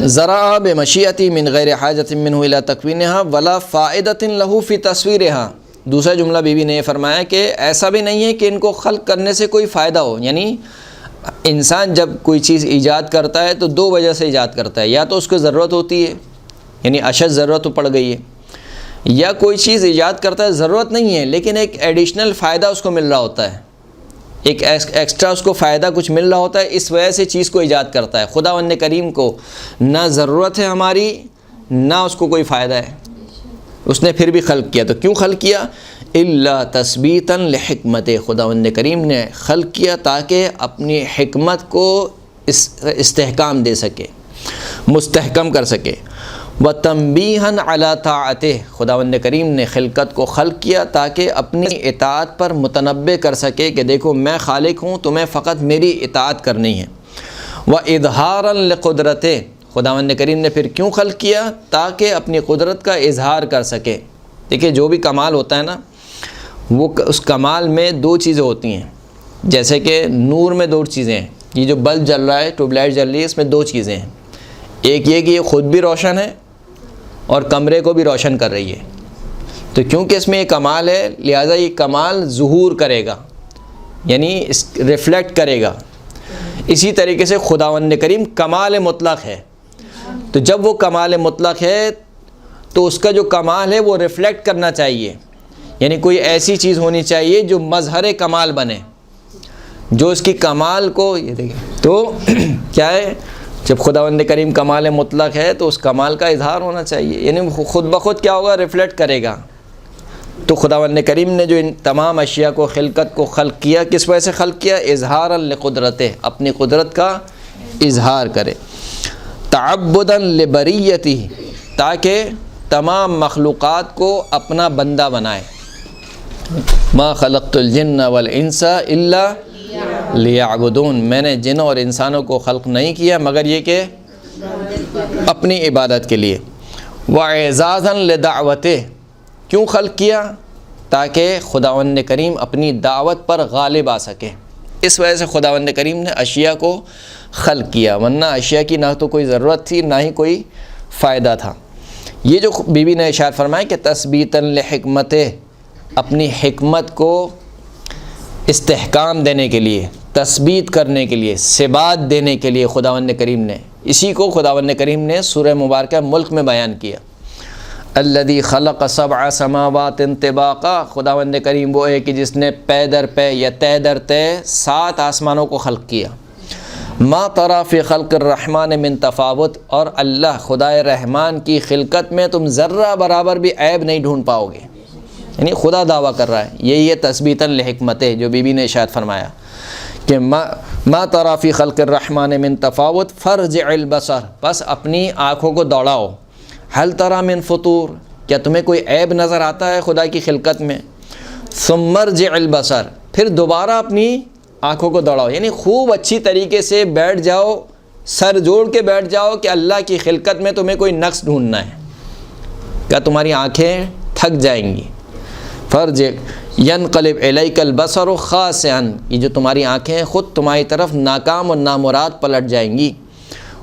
ذرعہا بمشیتی من غیر حاجت منہ الی تکوینہا ولا فائدۃ لہ فی تصویرہا۔ دوسرا جملہ بی بی نے یہ فرمایا کہ ایسا بھی نہیں ہے کہ ان کو خلق کرنے سے کوئی فائدہ ہو، یعنی انسان جب کوئی چیز ایجاد کرتا ہے تو دو وجہ سے ایجاد کرتا ہے، یا تو اس کو ضرورت ہوتی ہے، یعنی اشد ضرورت تو پڑ گئی ہے، یا کوئی چیز ایجاد کرتا ہے ضرورت نہیں ہے لیکن ایک ایڈیشنل فائدہ اس کو مل رہا ہوتا ہے، ایک ایکسٹرا اس کو فائدہ کچھ مل رہا ہوتا ہے، اس وجہ سے چیز کو ایجاد کرتا ہے۔ خداوند کریم کو نہ ضرورت ہے ہماری، نہ اس کو کوئی فائدہ ہے، اس نے پھر بھی خلق کیا، تو کیوں خلق کیا؟ الا تثبیتا لحکمت، خداوند کریم نے خلق کیا تاکہ اپنی حکمت کو استحکام دے سکے، مستحکم کر سکے۔ وتنبیہا علی طاعتہ، خداوند کریم نے خلقت کو خلق کیا تاکہ اپنی اطاعت پر متنبہ کر سکے کہ دیکھو میں خالق ہوں، تمہیں فقط میری اطاعت کرنی ہے۔ واظہارا لقدرتہ، خداوند کریم نے پھر کیوں خلق کیا؟ تاکہ اپنی قدرت کا اظہار کر سکے۔ دیکھیں جو بھی کمال ہوتا ہے نا، وہ اس کمال میں دو چیزیں ہوتی ہیں، جیسے کہ نور میں دو چیزیں ہیں، یہ جو بلب جل رہا ہے، ٹیوب لائٹ جل رہی ہے، اس میں دو چیزیں ہیں، ایک یہ کہ یہ خود بھی روشن ہے اور کمرے کو بھی روشن کر رہی ہے، تو کیونکہ اس میں یہ کمال ہے لہٰذا یہ کمال ظہور کرے گا، یعنی ریفلیکٹ کرے گا۔ اسی طریقے سے خداوند کریم کمال مطلق ہے، تو جب وہ کمال مطلق ہے تو اس کا جو کمال ہے وہ ریفلیکٹ کرنا چاہیے، یعنی کوئی ایسی چیز ہونی چاہیے جو مظہر کمال بنے، جو اس کی کمال کو، یہ دیکھیں تو کیا ہے، جب خداوند کریم کمال مطلق ہے تو اس کمال کا اظہار ہونا چاہیے، یعنی خود بخود کیا ہوگا، ریفلیکٹ کرے گا۔ تو خداوند کریم نے جو ان تمام اشیاء کو، خلقت کو خلق کیا، کس وجہ سے خلق کیا؟ اظہارا لقدرتہ، اپنی قدرت کا اظہار کرے، تعبدا لبریتہ، تاکہ تمام مخلوقات کو اپنا بندہ بنائے۔ ما خلقت الجن والانس الا لیعبدون، میں نے جن اور انسانوں کو خلق نہیں کیا مگر یہ کہ اپنی عبادت کے لیے۔ وَإِعْزَازًا لِدَعْوَتِهِ، کیوں خلق کیا؟ تاکہ خداوند کریم اپنی دعوت پر غالب آ سکے، اس وجہ سے خداوند کریم نے اشیاء کو خلق کیا، ورنہ اشیاء کی نہ تو کوئی ضرورت تھی نہ ہی کوئی فائدہ تھا۔ یہ جو بی بی نے ارشاد فرمایا کہ تثبیتا لحکمت، اپنی حکمت کو استحکام دینے کے لیے، تثبیت کرنے کے لیے، ثبات دینے کے لیے خداوند کریم نے، اسی کو خداوند کریم نے سورہ مبارکہ ملک میں بیان کیا۔ الذی خلق سبع سماوات طباقا، خداوند کریم وہ ہے کہ جس نے پے در پے یا تے در تے 7 آسمانوں کو خلق کیا۔ ما تری فی خلق الرحمن من تفاوت، اور اللہ خدائے رحمان کی خلقت میں تم ذرہ برابر بھی عیب نہیں ڈھونڈ پاؤ گے، یعنی خدا دعویٰ کر رہا ہے، یہی ہے تثبیتاً لحکمت جو بی بی نے ارشاد فرمایا کہ ما تری فی خلق الرحمن من تفاوت فرجع البصر، بس اپنی آنکھوں کو دوڑاؤ، هل تری من فطور، کیا تمہیں کوئی عیب نظر آتا ہے خدا کی خلقت میں؟ ثم ارجع البصر، پھر دوبارہ اپنی آنکھوں کو دوڑاؤ، یعنی خوب اچھی طریقے سے بیٹھ جاؤ، سر جوڑ کے بیٹھ جاؤ کہ اللہ کی خلقت میں تمہیں کوئی نقص ڈھونڈنا ہے، کیا تمہاری آنکھیں تھک جائیں گی؟ فرجع ینقلب الیک البصر خاسئا، یہ جو تمہاری آنکھیں خود تمہاری طرف ناکام اور نامراد پلٹ جائیں گی،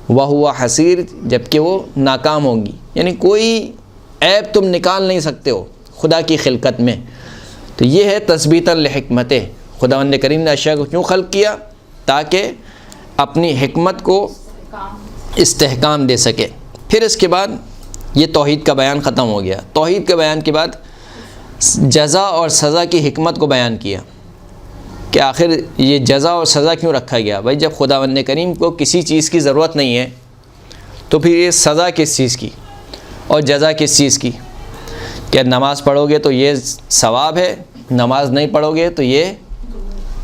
وہو حسیر، جبکہ وہ ناکام ہوں گی، یعنی کوئی عیب تم نکال نہیں سکتے ہو خدا کی خلقت میں۔ تو یہ ہے تثبیتاً لحکمت، خداوند کریم نے اشیاء کو کیوں خلق کیا؟ تاکہ اپنی حکمت کو استحکام دے سکے۔ پھر اس کے بعد یہ توحید کا بیان ختم ہو گیا، توحید کے بیان کے بعد جزا اور سزا کی حکمت کو بیان کیا کہ آخر یہ جزا اور سزا کیوں رکھا گیا؟ بھائی جب خداوند کریم کو کسی چیز کی ضرورت نہیں ہے تو پھر یہ سزا کس چیز کی اور جزا کس چیز کی؟ کہ نماز پڑھو گے تو یہ ثواب ہے، نماز نہیں پڑھو گے تو یہ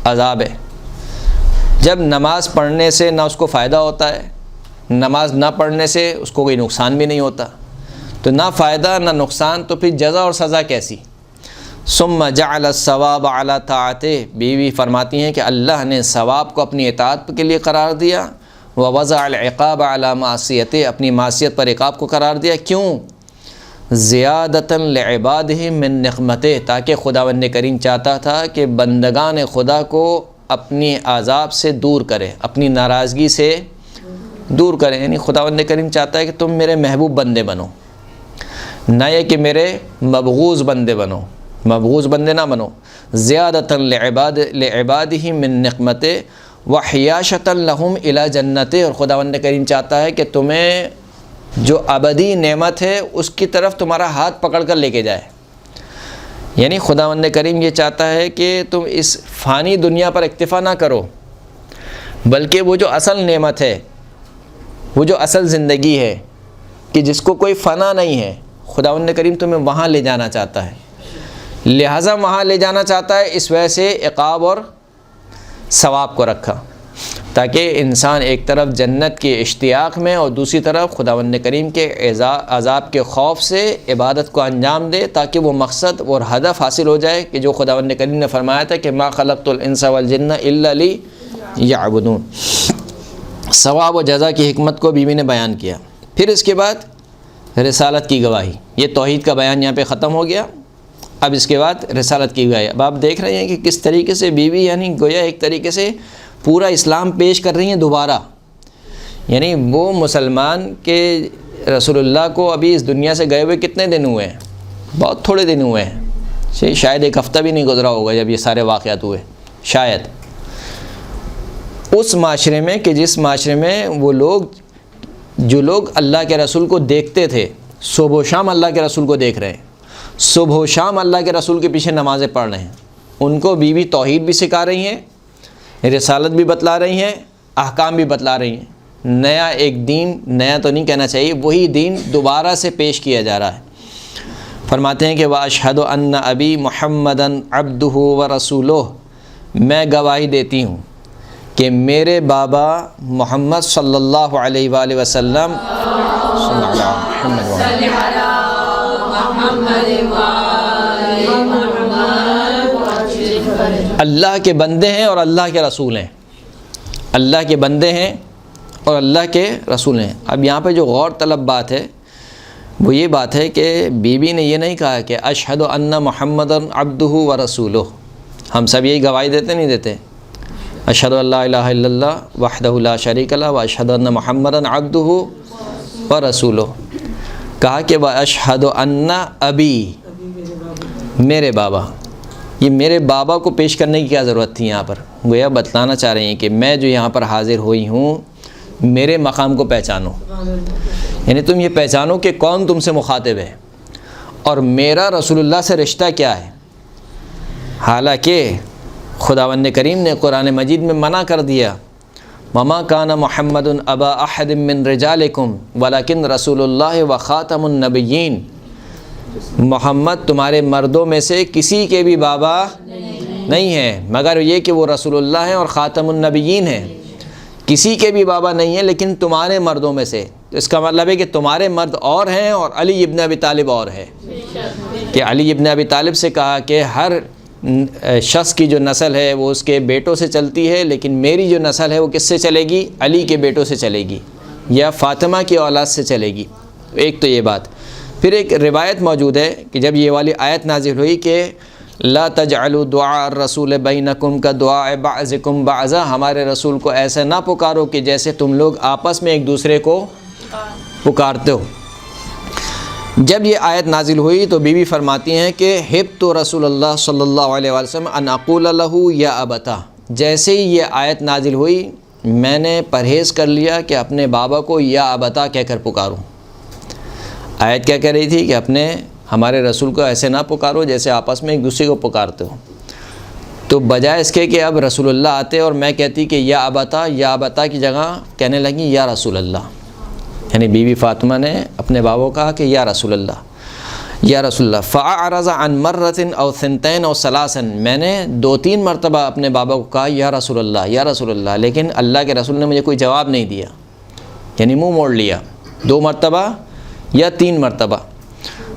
عذاب ہے۔ جب نماز پڑھنے سے نہ اس کو فائدہ ہوتا ہے، نماز نہ پڑھنے سے اس کو کوئی نقصان بھی نہیں ہوتا، تو نہ فائدہ نہ نقصان، تو پھر جزا اور سزا کیسی؟ ثم جعل الثواب علی طاعتہ، بیوی فرماتی ہیں کہ اللہ نے ثواب کو اپنی اطاعت کے لیے قرار دیا، ووضع العقاب علی معصیتہ، اپنی معصیت پر عقاب کو قرار دیا، کیوں؟ زیادۃ لعبادہ من نقمتہ، تاکہ خداوند کریم چاہتا تھا کہ بندگان خدا کو اپنی عذاب سے دور کرے، اپنی ناراضگی سے دور کرے، یعنی خداوند کریم چاہتا ہے کہ تم میرے محبوب بندے بنو، نہ یہ کہ میرے مبغوض بندے بنو، مبغوض بندے نہ بنو۔ زیادۃ لعبادہ من نقمتہ وحیاشۃ لہم الی جنتہ، اور خداوند کریم چاہتا ہے کہ تمہیں جو ابدی نعمت ہے اس کی طرف تمہارا ہاتھ پکڑ کر لے کے جائے، یعنی خداوند کریم یہ چاہتا ہے کہ تم اس فانی دنیا پر اکتفا نہ کرو، بلکہ وہ جو اصل نعمت ہے، وہ جو اصل زندگی ہے کہ جس کو کوئی فنا نہیں ہے، خداوند کریم تمہیں وہاں لے جانا چاہتا ہے، لہٰذا وہاں لے جانا چاہتا ہے، اس وجہ سے عقاب اور ثواب کو رکھا، تاکہ انسان ایک طرف جنت کے اشتیاق میں اور دوسری طرف خداوند کریم کے عذاب کے خوف سے عبادت کو انجام دے، تاکہ وہ مقصد اور ہدف حاصل ہو جائے کہ جو خداوند کریم نے فرمایا تھا کہ ما خلقت الانس والجن الا لیعبدون۔ ثواب و جزا کی حکمت کو بیوی نے بیان کیا۔ پھر اس کے بعد رسالت کی گواہی، یہ توحید کا بیان یہاں پہ ختم ہو گیا، اب اس کے بعد رسالت کی گواہی۔ اب آپ دیکھ رہے ہیں کہ کس طریقے سے بیوی یعنی گویا ایک طریقے سے پورا اسلام پیش کر رہی ہیں دوبارہ، یعنی وہ مسلمان کے رسول اللہ کو ابھی اس دنیا سے گئے ہوئے کتنے دن ہوئے ہیں؟ بہت تھوڑے دن ہوئے ہیں، شاید ایک ہفتہ بھی نہیں گزرا ہوگا جب یہ سارے واقعات ہوئے، شاید اس معاشرے میں کہ جس معاشرے میں وہ لوگ جو لوگ اللہ کے رسول کو دیکھتے تھے، صبح و شام اللہ کے رسول کو دیکھ رہے ہیں، صبح و شام اللہ کے رسول کے پیچھے نمازیں پڑھ رہے ہیں، ان کو بیوی توحید بھی سکھا رہی ہیں، رسالت بھی بتلا رہی ہیں، احکام بھی بتلا رہی ہیں، نیا ایک دین، نیا تو نہیں کہنا چاہیے، وہی دین دوبارہ سے پیش کیا جا رہا ہے۔ فرماتے ہیں کہ وَأَشْهَدُ أَنَّ أَبِي مُحَمَّدًا عَبْدُهُ وَرَسُولُهُ، میں گواہی دیتی ہوں کہ میرے بابا محمد صلی اللہ علیہ وآلہ وسلم اللہ کے بندے ہیں اور اللہ کے رسول ہیں، اللہ کے بندے ہیں اور اللہ کے رسول ہیں۔ اب یہاں پہ جو غور طلب بات ہے وہ یہ بات ہے کہ بی بی نے یہ نہیں کہا کہ اشہد ان محمد عبدہ و رسولہ، ہم سب یہی گواہی دیتے نہیں دیتے، اشہد ان لا الہ الا اللہ وحدہ لا شریک لہ و اشہد ان محمد عبدہ و رسولہ، کہا کہ اشہد ان ابی، میرے بابا، یہ میرے بابا کو پیش کرنے کی کیا ضرورت تھی؟ یہاں پر گویا بتلانا چاہ رہے ہیں کہ میں جو یہاں پر حاضر ہوئی ہوں میرے مقام کو پہچانو، یعنی تم یہ پہچانو کہ کون تم سے مخاطب ہے اور میرا رسول اللہ سے رشتہ کیا ہے۔ حالانکہ خداوند کریم نے قرآن مجید میں منع کر دیا، وما کان محمد ابا احد من رجالکم ولکن رسول اللہ و خاتم النبیین، محمد تمہارے مردوں میں سے کسی کے بھی بابا نہیں ہیں مگر یہ کہ وہ رسول اللہ ہیں اور خاتم النبیین ہیں۔ کسی کے بھی بابا نہیں ہیں لیکن تمہارے مردوں میں سے، تو اس کا مطلب ہے کہ تمہارے مرد اور ہیں اور علی ابن ابی طالب اور ہے، کہ علی ابن ابی طالب سے کہا کہ ہر شخص کی جو نسل ہے وہ اس کے بیٹوں سے چلتی ہے، لیکن میری جو نسل ہے وہ کس سے چلے گی؟ علی کے بیٹوں سے چلے گی یا فاطمہ کی اولاد سے چلے گی۔ ایک تو یہ بات۔ پھر ایک روایت موجود ہے کہ جب یہ والی آیت نازل ہوئی کہ لا تجعلوا دعاء الرسول بینکم کا دعاء بعضکم بعضا، ہمارے رسول کو ایسا نہ پکارو کہ جیسے تم لوگ آپس میں ایک دوسرے کو پکارتے ہو۔ جب یہ آیت نازل ہوئی تو بی بی فرماتی ہیں کہ حبت رسول اللہ صلی اللہ علیہ وسلم ان اقول لہ یا ابتا، جیسے ہی یہ آیت نازل ہوئی میں نے پرہیز کر لیا کہ اپنے بابا کو یا ابتا کہہ کر پکاروں۔ آیت کیا کہہ رہی تھی کہ ہمارے رسول کو ایسے نہ پکارو جیسے آپس میں ایک دوسرے کو پکارتے ہو۔ تو بجائے اس کے کہ اب رسول اللہ آتے اور میں کہتی کہ یا ابتا کی جگہ کہنے لگی یا رسول اللہ، یعنی بی بی فاطمہ نے اپنے بابا کو کہا کہ یا رسول اللہ فاعرض عن مرۃ او ثنتین او ثلاثا، میں نے 2-3 مرتبہ اپنے بابا کو کہا یا رسول اللہ، لیکن اللہ کے رسول نے مجھے کوئی جواب نہیں دیا، یعنی منہ موڑ لیا 2 مرتبہ یا 3 مرتبہ۔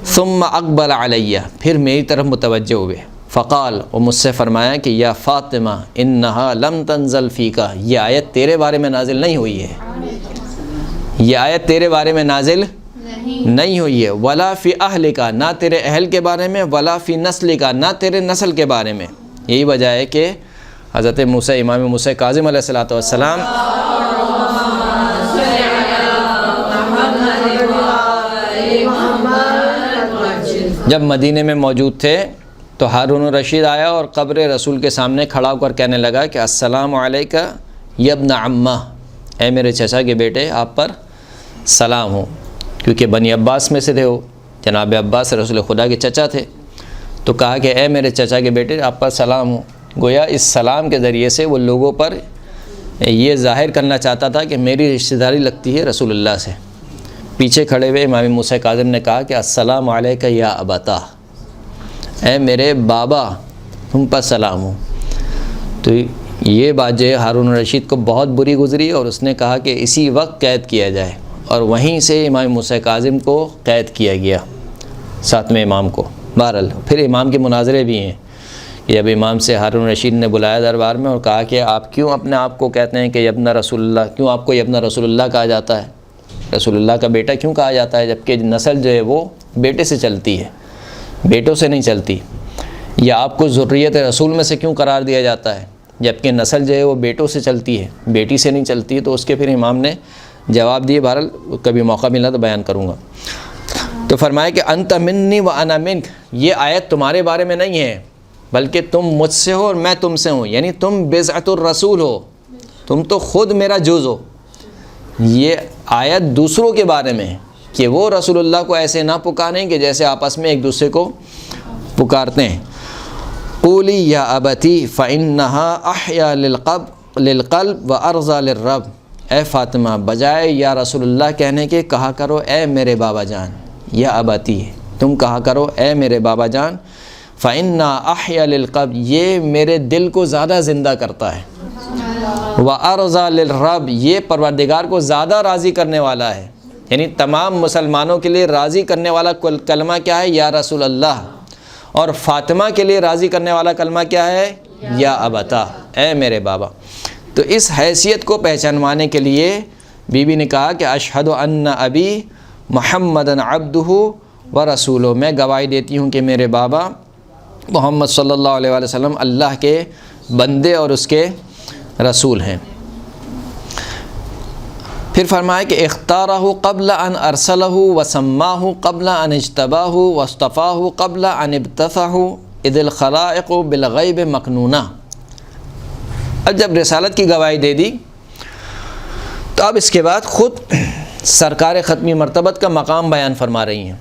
ثم اقبل علیہ، پھر میری طرف متوجہ ہوئے، فقال، اور مجھ سے فرمایا کہ یا فاطمہ انہا لم تنزل فیکا، یہ آیت تیرے بارے میں نازل نہیں ہوئی ہے، یہ آیت تیرے بارے میں نازل نہیں ہوئی ہے، ولا فی اہلکا، نہ تیرے اہل کے بارے میں، ولا فی نسلکا، نہ تیرے نسل کے بارے میں۔ یہی وجہ ہے کہ حضرت موسیٰ، امام موسیٰ کاظم علیہ السلام جب مدینے میں موجود تھے تو ہارون الرشید آیا اور قبر رسول کے سامنے کھڑا ہو کر کہنے لگا کہ السلام علیکہ یا ابن عمہ، اے میرے چچا کے بیٹے آپ پر سلام ہو، کیونکہ بنی عباس میں سے تھے، وہ جناب عباس رسول خدا کے چچا تھے، تو کہا کہ اے میرے چچا کے بیٹے آپ پر سلام ہو۔ گویا اس سلام کے ذریعے سے وہ لوگوں پر یہ ظاہر کرنا چاہتا تھا کہ میری رشتہ داری لگتی ہے رسول اللہ سے۔ پیچھے کھڑے ہوئے امام موسیٰ کاظم نے کہا کہ السلام علیکہ یا ابتا، اے میرے بابا تم پر سلام ہو۔ تو یہ بات جو ہے ہارون الرشید کو بہت بری گزری اور اس نے کہا کہ اسی وقت قید کیا جائے، اور وہیں سے امام موسیٰ کاظم کو قید کیا گیا، 7ویں امام کو۔ بہرحال پھر امام کے مناظرے بھی ہیں کہ اب امام سے ہارون الرشید نے بلایا دربار میں اور کہا کہ آپ کیوں اپنے آپ کو کہتے ہیں کہ ابن رسول اللہ، کیوں آپ کو ابن رسول اللہ کہا جاتا ہے، رسول اللہ کا بیٹا کیوں کہا جاتا ہے، جبکہ نسل جو ہے وہ بیٹے سے چلتی ہے، بیٹوں سے نہیں چلتی، یا آپ کو ذریت رسول میں سے کیوں قرار دیا جاتا ہے جبکہ نسل جو ہے وہ بیٹوں سے چلتی ہے، بیٹی سے نہیں چلتی ہے۔ تو اس کے پھر امام نے جواب دیے، بہرحال کبھی موقع ملا تو بیان کروں گا۔ تو فرمایا کہ انت منی و انا منک، یہ آیت تمہارے بارے میں نہیں ہے بلکہ تم مجھ سے ہو اور میں تم سے ہوں، یعنی تم بضعۃ الرسول ہو، تم تو خود میرا جز ہو۔ یہ آیت دوسروں کے بارے میں ہے کہ وہ رسول اللہ کو ایسے نہ پکاریں کہ جیسے آپس میں ایک دوسرے کو پکارتے ہیں۔ قولی یا ابتی فإنها احیا للقلب وارضى للرب، اے فاطمہ بجائے یا رسول اللہ کہنے کے کہا کرو اے میرے بابا جان، یا ابتی تم کہا کرو اے میرے بابا جان، فإنها احیا للقلب، یہ میرے دل کو زیادہ زندہ کرتا ہے، وارضى للرب، یہ پروردگار کو زیادہ راضی کرنے والا ہے، یعنی تمام مسلمانوں کے لیے راضی کرنے والا کلمہ کیا ہے؟ یا رسول اللہ، اور فاطمہ کے لیے راضی کرنے والا کلمہ کیا ہے؟ یا ابتا، اے میرے بابا۔ تو اس حیثیت کو پہچانوانے کے لیے بی بی نے کہا کہ اشہد ان ابی محمدً عبدہ و رسولہ، میں گواہی دیتی ہوں کہ میرے بابا محمد صلی اللہ علیہ وآلہ وسلم اللہ کے بندے اور اس کے رسول ہیں۔ پھر فرمایا کہ اختارہ قبل ان ارسلہ وسماہ قبل ان اجتباہ واصطفاہ قبل ان ابتثہ اذ الخلائق بالغیب مکنونہ۔ اب جب رسالت کی گواہی دے دی تو اب اس کے بعد خود سرکار ختمی مرتبت کا مقام بیان فرما رہی ہیں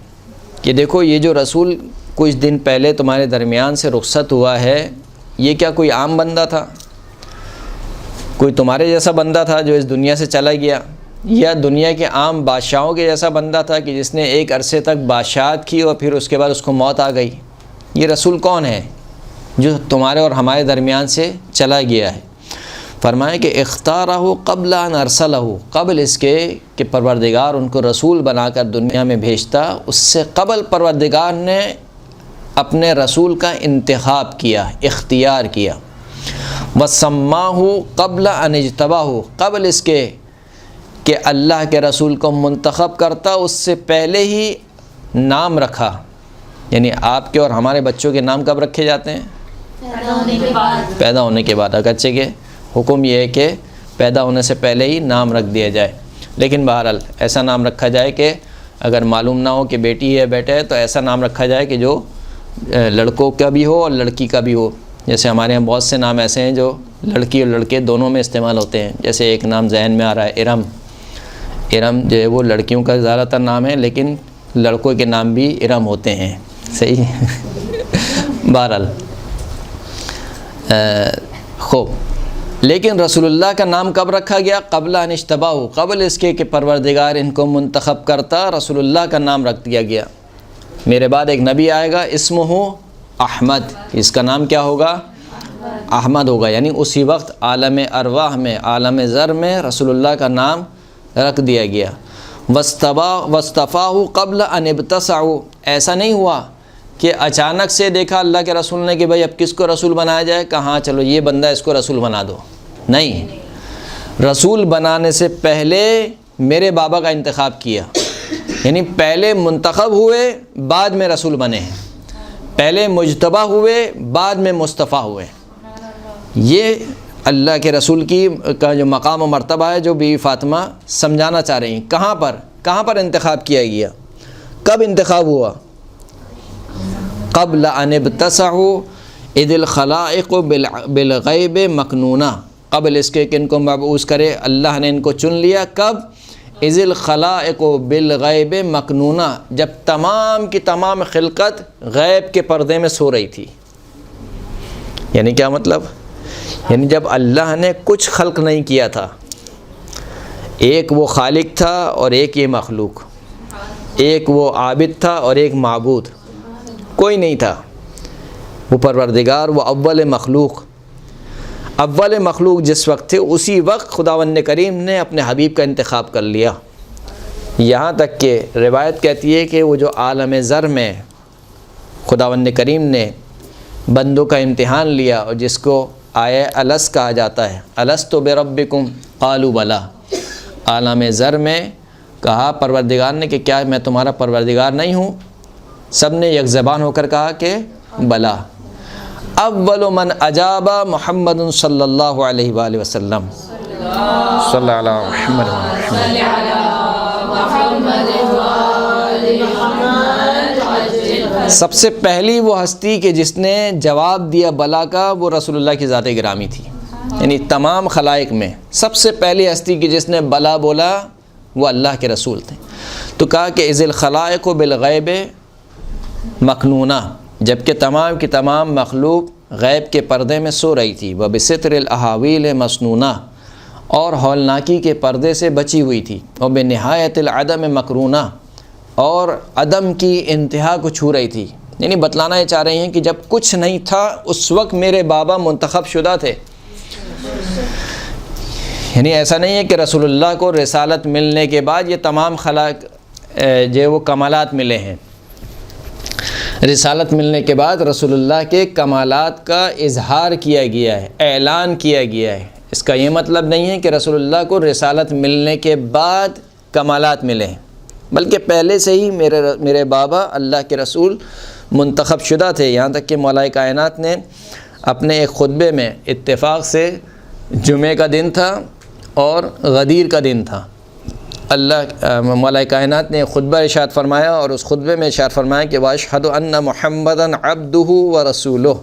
کہ دیکھو یہ جو رسول کچھ دن پہلے تمہارے درمیان سے رخصت ہوا ہے، یہ کیا کوئی عام بندہ تھا؟ کوئی تمہارے جیسا بندہ تھا جو اس دنیا سے چلا گیا، یا دنیا کے عام بادشاہوں کے جیسا بندہ تھا کہ جس نے ایک عرصے تک بادشاہت کی اور پھر اس کے بعد اس کو موت آ گئی؟ یہ رسول کون ہے جو تمہارے اور ہمارے درمیان سے چلا گیا ہے؟ فرمایا کہ اختارہ قبل ان ارسلہ، قبل اس کے کہ پروردگار ان کو رسول بنا کر دنیا میں بھیجتا، اس سے قبل پروردگار نے اپنے رسول کا انتخاب کیا، اختیار کیا۔ وسماہ قبل ان اجتباہ، قبل اس کے کہ اللہ کے رسول کو منتخب کرتا اس سے پہلے ہی نام رکھا۔ یعنی آپ کے اور ہمارے بچوں کے نام کب رکھے جاتے ہیں؟ پیدا ہونے کے بعد۔ اگرچہ کہ حکم یہ ہے کہ پیدا ہونے سے پہلے ہی نام رکھ دیا جائے، لیکن بہرحال ایسا نام رکھا جائے کہ اگر معلوم نہ ہو کہ بیٹی ہے بیٹا ہے تو ایسا نام رکھا جائے کہ جو لڑکوں کا بھی ہو اور لڑکی کا بھی ہو۔ جیسے ہمارے یہاں بہت سے نام ایسے ہیں جو لڑکی اور لڑکے دونوں میں استعمال ہوتے ہیں، جیسے ایک نام ذہن میں آ رہا ہے ارم۔ ارم جو ہے وہ لڑکیوں کا زیادہ تر نام ہے، لیکن لڑکوں کے نام بھی ارم ہوتے ہیں، صحیح۔ بہرحال خوب، لیکن رسول اللہ کا نام کب رکھا گیا؟ قبل ان اجتباہ، قبل اس کے کہ پروردگار ان کو منتخب کرتا رسول اللہ کا نام رکھ دیا گیا۔ میرے بعد ایک نبی آئے گا، اسمہ احمد، اس کا نام کیا ہوگا؟ احمد ہوگا۔ یعنی اسی وقت عالم ارواح میں، عالم ذر میں رسول اللہ کا نام رکھ دیا گیا۔ وصطفاہ قبل ان ابتسعوا، ایسا نہیں ہوا کہ اچانک سے دیکھا اللہ کے رسول نے کہ بھائی اب کس کو رسول بنایا جائے، کہاں چلو یہ بندہ اس کو رسول بنا دو۔ نہیں، رسول بنانے سے پہلے میرے بابا کا انتخاب کیا، یعنی پہلے منتخب ہوئے بعد میں رسول بنے ہیں، پہلے مجتبی ہوئے بعد میں مصطفیٰ ہوئے۔ یہ اللہ کے رسول کا جو مقام و مرتبہ ہے جو بیوی فاطمہ سمجھانا چاہ رہی ہیں۔ کہاں پر انتخاب کیا گیا؟ کب انتخاب ہوا؟ قبل ان ابتسعوا اذ الخلائق بالغیب مکنونہ، قبل اس کے کہ ان کو مبعوث کرے اللہ نے ان کو چن لیا۔ کب؟ اذ الخلائق بالغیب مکنونہ، جب تمام کی تمام خلقت غیب کے پردے میں سو رہی تھی۔ یعنی کیا مطلب؟ یعنی جب اللہ نے کچھ خلق نہیں کیا تھا، ایک وہ خالق تھا اور ایک یہ مخلوق، ایک وہ عابد تھا اور ایک معبود، کوئی نہیں تھا۔ وہ پروردگار، وہ اول مخلوق جس وقت تھے اسی وقت خداوند کریم نے اپنے حبیب کا انتخاب کر لیا۔ یہاں تک کہ روایت کہتی ہے کہ وہ جو عالم ذر میں خداوند کریم نے بندوں کا امتحان لیا اور جس کو آیہ الس کہا جاتا ہے، الستو بربکم قالوا بلا، عالم ذر میں کہا پروردگار نے کہ کیا میں تمہارا پروردگار نہیں ہوں؟ سب نے یک زبان ہو کر کہا کہ بلا۔ اول من اجاب محمد صلی اللہ علیہ وآلہ وسلم، صلی اللہ علیہ محمد سب سے پہلی وہ ہستی کہ جس نے جواب دیا بلا کا وہ رسول اللہ کی ذات گرامی تھی۔ یعنی تمام خلائق میں سب سے پہلی ہستی کہ جس نے بلا بولا وہ اللہ کے رسول تھے۔ تو کہا کہ اذ الخلائق بالغیب مکنونہ، جبکہ تمام کی تمام مخلوق غیب کے پردے میں سو رہی تھی۔ وبستر الاحاویل مسنونہ، اور ہولناکی کے پردے سے بچی ہوئی تھی۔ وبنہایت العدم مقرونہ، اور عدم کی انتہا کو چھو رہی تھی۔ یعنی بتلانا یہ چاہ رہی ہیں کہ جب کچھ نہیں تھا اس وقت میرے بابا منتخب شدہ تھے۔ یعنی ایسا نہیں ہے کہ رسول اللہ کو رسالت ملنے کے بعد یہ تمام خلائق جو وہ کمالات ملے ہیں۔ رسالت ملنے کے بعد رسول اللہ کے کمالات کا اظہار کیا گیا ہے، اعلان کیا گیا ہے۔ اس کا یہ مطلب نہیں ہے کہ رسول اللہ کو رسالت ملنے کے بعد کمالات ملے ہیں، بلکہ پہلے سے ہی میرے بابا اللہ کے رسول منتخب شدہ تھے۔ یہاں تک کہ مولا کائنات نے اپنے ایک خطبے میں اتفاق سے جمعے کا دن تھا اور غدیر کا دن تھا، مولا کائنات نے خطبہ ارشاد فرمایا اور اس خطبے میں ارشاد فرمایا کہ واشہد ان محمدً عبدہ ورسولہ،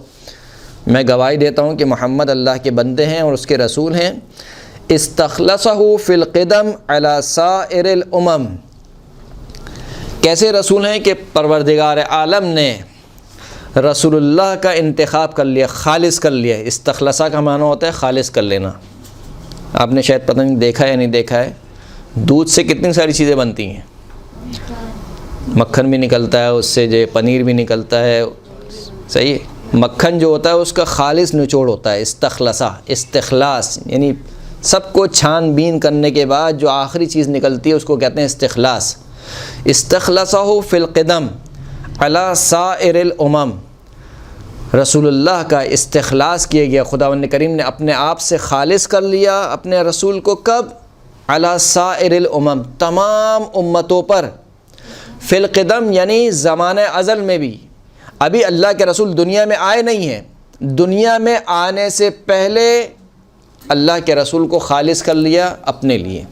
میں گواہی دیتا ہوں کہ محمد اللہ کے بندے ہیں اور اس کے رسول ہیں۔ استخلصہ فی القدم علی سائر الامم، کیسے رسول ہیں کہ پروردگار عالم نے رسول اللہ کا انتخاب کر لیا، خالص کر لیا۔ استخلصہ کا معنی ہوتا ہے خالص کر لینا، آپ نے شاید پتہ نہیں دیکھا یا نہیں دیکھا ہے، دودھ سے کتنی ساری چیزیں بنتی ہیں، مکھن بھی نکلتا ہے اس سے، جو پنیر بھی نکلتا ہے، صحیح ہے۔ مکھن جو ہوتا ہے اس کا خالص نچوڑ ہوتا ہے استخلاص، یعنی سب کو چھان بین کرنے کے بعد جو آخری چیز نکلتی ہے اس کو کہتے ہیں استخلاص۔ استخلصہ فی القدم علی سائر الامم، رسول اللہ کا استخلاص کیا گیا، خداوند کریم نے اپنے آپ سے خالص کر لیا اپنے رسول کو، کب؟ علی سائر الامم، تمام امتوں پر، فی القدم یعنی زمانہ ازل میں بھی۔ ابھی اللہ کے رسول دنیا میں آئے نہیں ہیں، دنیا میں آنے سے پہلے اللہ کے رسول کو خالص کر لیا اپنے لیے۔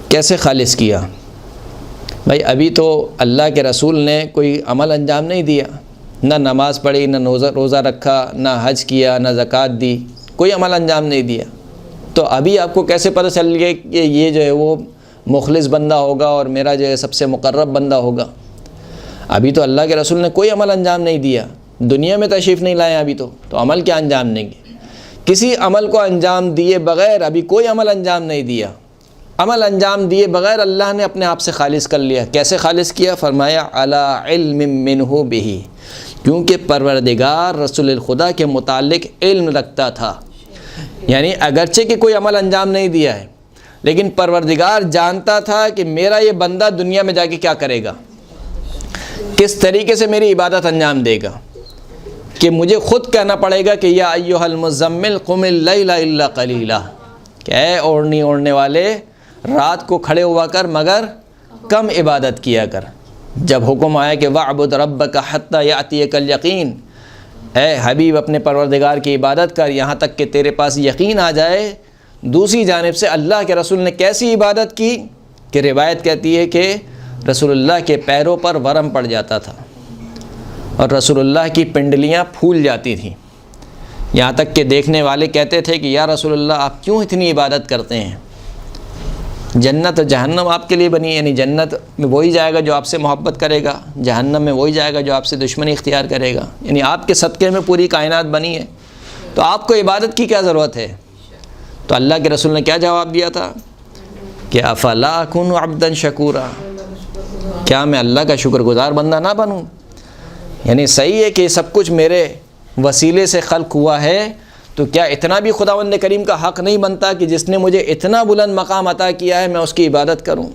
کیسے خالص کیا؟ بھائی ابھی تو اللہ کے رسول نے کوئی عمل انجام نہیں دیا، نہ نماز پڑھی، نہ روزہ رکھا، نہ حج کیا، نہ زکوٰۃ دی، کوئی عمل انجام نہیں دیا، تو ابھی آپ کو کیسے پتہ چل گیا کہ یہ جو ہے وہ مخلص بندہ ہوگا اور میرا جو ہے سب سے مقرب بندہ ہوگا؟ ابھی تو اللہ کے رسول نے کوئی عمل انجام نہیں دیا، دنیا میں تشریف نہیں لائے ابھی تو عمل کیا انجام دیں گے؟ کسی عمل کو انجام دیے بغیر ابھی کوئی عمل انجام نہیں دیا، عمل انجام دیے بغیر اللہ نے اپنے آپ سے خالص کر لیا۔ کیسے خالص کیا؟ فرمایا علی علم منہ بہ، کیونکہ پروردگار رسول الخدا کے متعلق علم رکھتا تھا، یعنی اگرچہ کہ کوئی عمل انجام نہیں دیا ہے لیکن پروردگار جانتا تھا کہ میرا یہ بندہ دنیا میں جا کے کیا کرے گا، کس طریقے سے میری عبادت انجام دے گا، کہ مجھے خود کہنا پڑے گا کہ یا ایھا المزمل قم اللیل الا قلیلا، کہ اے اوڑھنے والے رات کو کھڑے ہوا کر مگر کم عبادت کیا کر۔ جب حکم آیا کہ وَاعْبُدْ رَبَّكَ حَتَّى يَأْتِيَكَ الْيَقِينُ، اے حبیب اپنے پروردگار کی عبادت کر یہاں تک کہ تیرے پاس یقین آ جائے، دوسری جانب سے اللہ کے رسول نے کیسی عبادت کی کہ روایت کہتی ہے کہ رسول اللہ کے پیروں پر ورم پڑ جاتا تھا اور رسول اللہ کی پنڈلیاں پھول جاتی تھیں، یہاں تک کہ دیکھنے والے کہتے تھے کہ یا رسول اللہ آپ کیوں اتنی عبادت کرتے ہیں؟ جنت اور جہنم آپ کے لیے بنی ہے، یعنی جنت میں وہی جائے گا جو آپ سے محبت کرے گا، جہنم میں وہی جائے گا جو آپ سے دشمنی اختیار کرے گا، یعنی آپ کے صدقے میں پوری کائنات بنی ہے، تو آپ کو عبادت کی کیا ضرورت ہے؟ تو اللہ کے رسول نے کیا جواب دیا تھا کہ افلا اکون عبدا شکورا، کیا میں اللہ کا شکر گزار بندہ نہ بنوں؟ یعنی صحیح ہے کہ سب کچھ میرے وسیلے سے خلق ہوا ہے، تو کیا اتنا بھی خداوند کریم کا حق نہیں بنتا کہ جس نے مجھے اتنا بلند مقام عطا کیا ہے میں اس کی عبادت کروں؟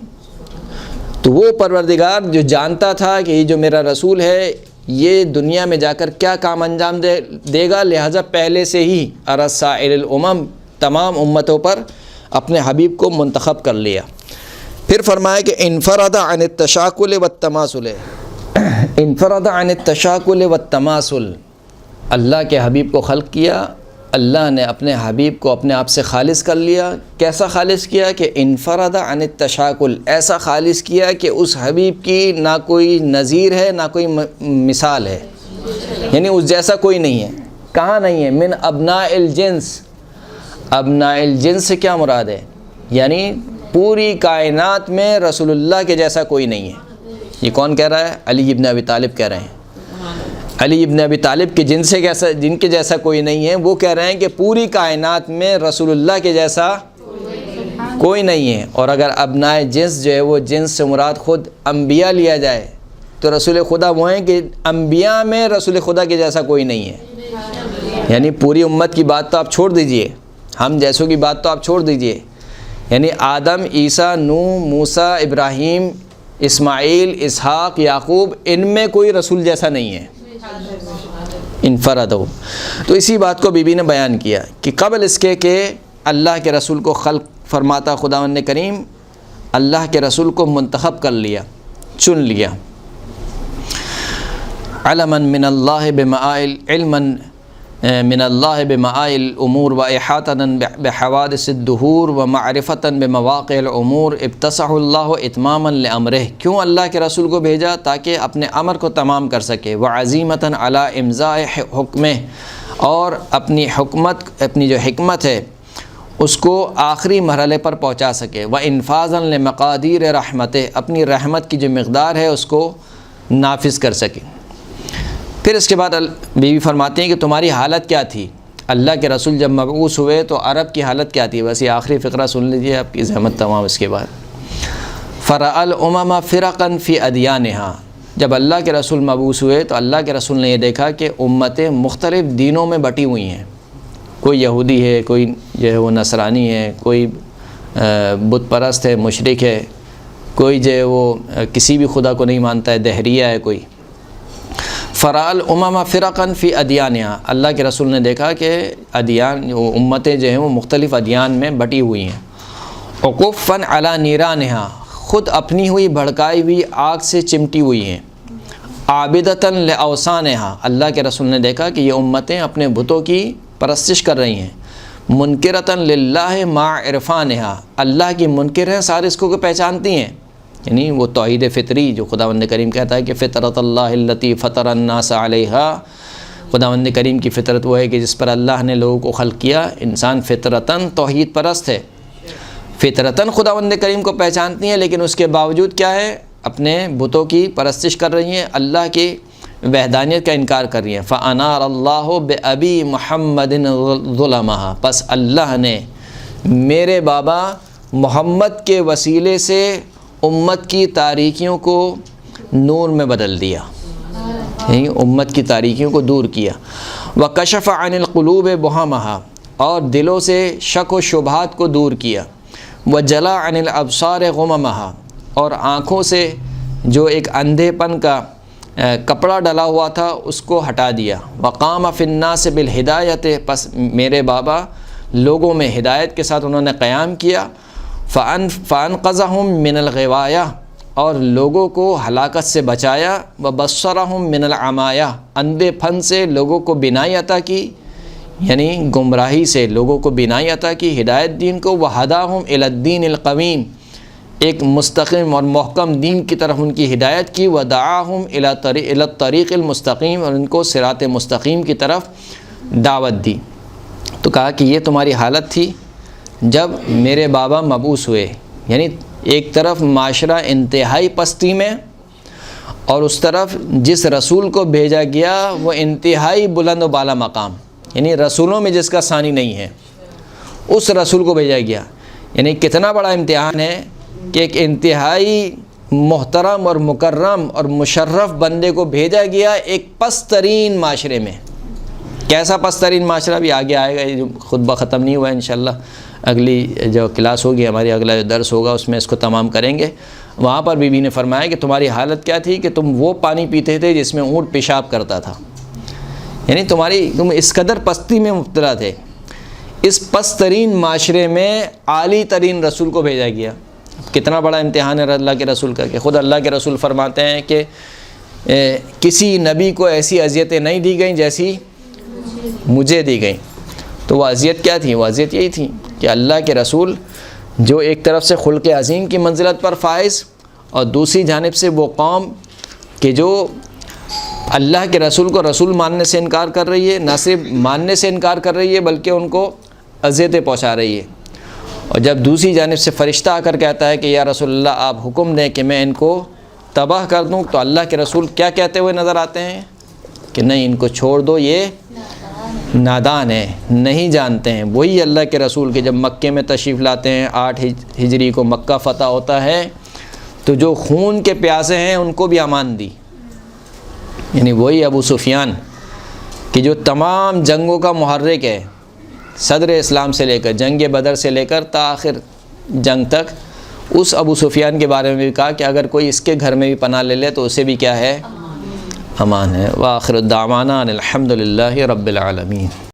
تو وہ پروردگار جو جانتا تھا کہ یہ جو میرا رسول ہے یہ دنیا میں جا کر کیا کام انجام دے گا، لہٰذا پہلے سے ہی علی سائر الامم، تمام امتوں پر اپنے حبیب کو منتخب کر لیا۔ پھر فرمایا کہ انفرد عن التشاکل والتماثل، انفرد عن التشاکل والتماثل، اللہ کے حبیب کو خلق کیا، اللہ نے اپنے حبیب کو اپنے آپ سے خالص کر لیا۔ کیسا خالص کیا کہ انفرد عن التشاکل، ایسا خالص کیا کہ اس حبیب کی نہ کوئی نظیر ہے نہ کوئی مثال ہے، یعنی اس جیسا کوئی نہیں ہے۔ کہاں نہیں ہے؟ من ابناء الجنس، ابناء الجنس سے کیا مراد ہے؟ یعنی پوری کائنات میں رسول اللہ کے جیسا کوئی نہیں ہے۔ یہ کون کہہ رہا ہے؟ علی ابن ابی طالب کہہ رہے ہیں۔ علی ابن ابی طالب کے جن کے جیسا کوئی نہیں ہے، وہ کہہ رہے ہیں کہ پوری کائنات میں رسول اللہ کے جیسا کوئی نہیں ہے۔ اور اگر ابناء جنس جو ہے وہ جنس سے مراد خود انبیاء لیا جائے تو رسول خدا وہ ہیں کہ انبیاء میں رسول خدا کے جیسا کوئی نہیں ہے، یعنی پوری امت کی بات تو آپ چھوڑ دیجئے، ہم جیسوں کی بات تو آپ چھوڑ دیجئے، یعنی آدم، عیسیٰ، نوح، موسیٰ، ابراہیم، اسماعیل، اسحاق، یعقوب، ان میں کوئی رسول جیسا نہیں ہے، انفرد ہو۔ تو اسی بات کو بی بی نے بیان کیا کہ قبل اس کے کہ اللہ کے رسول کو خلق فرماتا خداوند کریم، اللہ کے رسول کو منتخب کر لیا، چن لیا، علما من اللہ بمعائل، علما من اللہ بمعائل الامور و احاطہ بحوادث الدہور و معرفۃ بمواقع الامور، ابتسع اللہ اتماما لامرہ، کیوں اللہ کے رسول کو بھیجا؟ تاکہ اپنے امر کو تمام کر سکے، وعزیمۃ علی امضاء حکمہ، اور اپنی حکمت، اپنی جو حکمت ہے اس کو آخری مرحلے پر پہنچا سکے، وانفاذا لمقادیر رحمتہ، اپنی رحمت کی جو مقدار ہے اس کو نافذ کر سکے۔ پھر اس کے بعد بیوی فرماتی ہیں کہ تمہاری حالت کیا تھی؟ اللہ کے رسول جب مبعوث ہوئے تو عرب کی حالت کیا تھی؟ بس یہ آخری فقرہ سن لیجئے، آپ کی زحمت تمام اس کے بعد۔ فرأى الامم فرقا فی ادیانہا، جب اللہ کے رسول مبعوث ہوئے تو اللہ کے رسول نے یہ دیکھا کہ امتیں مختلف دینوں میں بٹی ہوئی ہیں، کوئی یہودی ہے، کوئی جو ہے وہ نصرانی ہے، کوئی بت پرست ہے، مشرک ہے، کوئی جو ہے وہ کسی بھی خدا کو نہیں مانتا ہے، دہریہ ہے کوئی۔ فرأى الامم فرقا فی ادیانہا، اللہ کے رسول نے دیکھا کہ ادیان امتیں جو ہیں وہ مختلف ادیان میں بٹی ہوئی ہیں۔ عقوفا علی نیرانہا، خود اپنی ہوئی بھڑکائی ہوئی آگ سے چمٹی ہوئی ہیں۔ عابدۃ لاوثانہا، اللہ کے رسول نے دیکھا کہ یہ امتیں اپنے بتوں کی پرستش کر رہی ہیں۔ منکرۃ للہ مع عرفانہا، اللہ کی منکر ہیں، سارے اس کو پہچانتی ہیں، یعنی وہ توحید فطری جو خداوند کریم کہتا ہے کہ فطرت اللہ التی فطر الناس علیہا، خداوند کریم کی فطرت وہ ہے کہ جس پر اللہ نے لوگوں کو خلق کیا، انسان فطرتاً توحید پرست ہے، فطرتاً خداوند کریم کو پہچانتی ہیں، لیکن اس کے باوجود کیا ہے؟ اپنے بتوں کی پرستش کر رہی ہیں، اللہ کی وحدانیت کا انکار کر رہی ہیں۔ فَأَنَارَ اللَّهُ بِأَبِي مُحَمَّدٍ ظُلَمَهَا، پس اللہ نے میرے بابا محمد کے وسیلے سے امت کی تاریکیوں کو نور میں بدل دیا، یعنی امت کی تاریکیوں کو دور کیا۔ وَكَشَفَ عَنِ الْقُلُوبِ بُهَمَهَا، اور دلوں سے شک و شبہات کو دور کیا۔ وَجَلَا عَنِ الْأَبْصَارِ غُمَمَهَا، اور آنکھوں سے جو ایک اندھے پن کا کپڑا ڈلا ہوا تھا اس کو ہٹا دیا۔ وقام فی الناس بالہدایت، پس میرے بابا لوگوں میں ہدایت کے ساتھ انہوں نے قیام کیا۔ فانقذہم من الغوایہ، اور لوگوں کو ہلاکت سے بچایا۔ وبصرہم من العمایہ، اندھے پن سے لوگوں کو بینائی عطا کی، یعنی گمراہی سے لوگوں کو بینائی عطا کی، ہدایت دین کو۔ وہداہم الی الدین القویم، ایک مستقیم اور محکم دین کی طرف ان کی ہدایت کی۔ ودعاہم الی الطریق المستقیم، اور ان کو صراط مستقیم کی طرف دعوت دی۔ تو کہا کہ یہ تمہاری حالت تھی جب میرے بابا مبعوث ہوئے، یعنی ایک طرف معاشرہ انتہائی پستی میں، اور اس طرف جس رسول کو بھیجا گیا وہ انتہائی بلند و بالا مقام، یعنی رسولوں میں جس کا ثانی نہیں ہے، اس رسول کو بھیجا گیا۔ یعنی کتنا بڑا امتحان ہے کہ ایک انتہائی محترم اور مکرم اور مشرف بندے کو بھیجا گیا ایک پست ترین معاشرے میں۔ کیسا پست ترین معاشرہ بھی آگے آئے گا، یہ جو خطبہ ختم نہیں ہوا ہے، انشاءاللہ اگلی جو کلاس ہوگی ہماری، اگلا جو درس ہوگا اس میں اس کو تمام کریں گے۔ وہاں پر بی بی نے فرمایا کہ تمہاری حالت کیا تھی کہ تم وہ پانی پیتے تھے جس میں اونٹ پیشاب کرتا تھا، یعنی تم اس قدر پستی میں مبتلا تھے۔ اس پست ترین معاشرے میں عالی ترین رسول کو بھیجا گیا۔ کتنا بڑا امتحان ہے اللہ کے رسول کا، کہ خود اللہ کے رسول فرماتے ہیں کہ کسی نبی کو ایسی اذیتیں نہیں دی گئیں جیسی مجھے دی گئیں۔ تو وہ اذیت کیا تھی؟ وہ اذیت یہی تھی کہ اللہ کے رسول جو ایک طرف سے خلق عظیم کی منزلت پر فائز، اور دوسری جانب سے وہ قوم کہ جو اللہ کے رسول کو رسول ماننے سے انکار کر رہی ہے، نہ صرف ماننے سے انکار کر رہی ہے بلکہ ان کو اذیتیں پہنچا رہی ہے۔ اور جب دوسری جانب سے فرشتہ آ کر کہتا ہے کہ یا رسول اللہ آپ حکم دیں کہ میں ان کو تباہ کر دوں، تو اللہ کے رسول کیا کہتے ہوئے نظر آتے ہیں کہ نہیں، ان کو چھوڑ دو، یہ نادان ہیں، نہیں جانتے ہیں۔ وہی اللہ کے رسول کے جب مکے میں تشریف لاتے ہیں، 8 ہجری کو مکہ فتح ہوتا ہے، تو جو خون کے پیاسے ہیں ان کو بھی امان دی، یعنی وہی ابو سفیان کہ جو تمام جنگوں کا محرک ہے، صدر اسلام سے لے کر جنگ بدر سے لے کر تا آخر جنگ تک، اس ابو سفیان کے بارے میں بھی کہا کہ اگر کوئی اس کے گھر میں بھی پناہ لے لے تو اسے بھی کیا ہے؟ امان ہے۔ وآخر الدعوانا ان الحمد للہ رب العالمین۔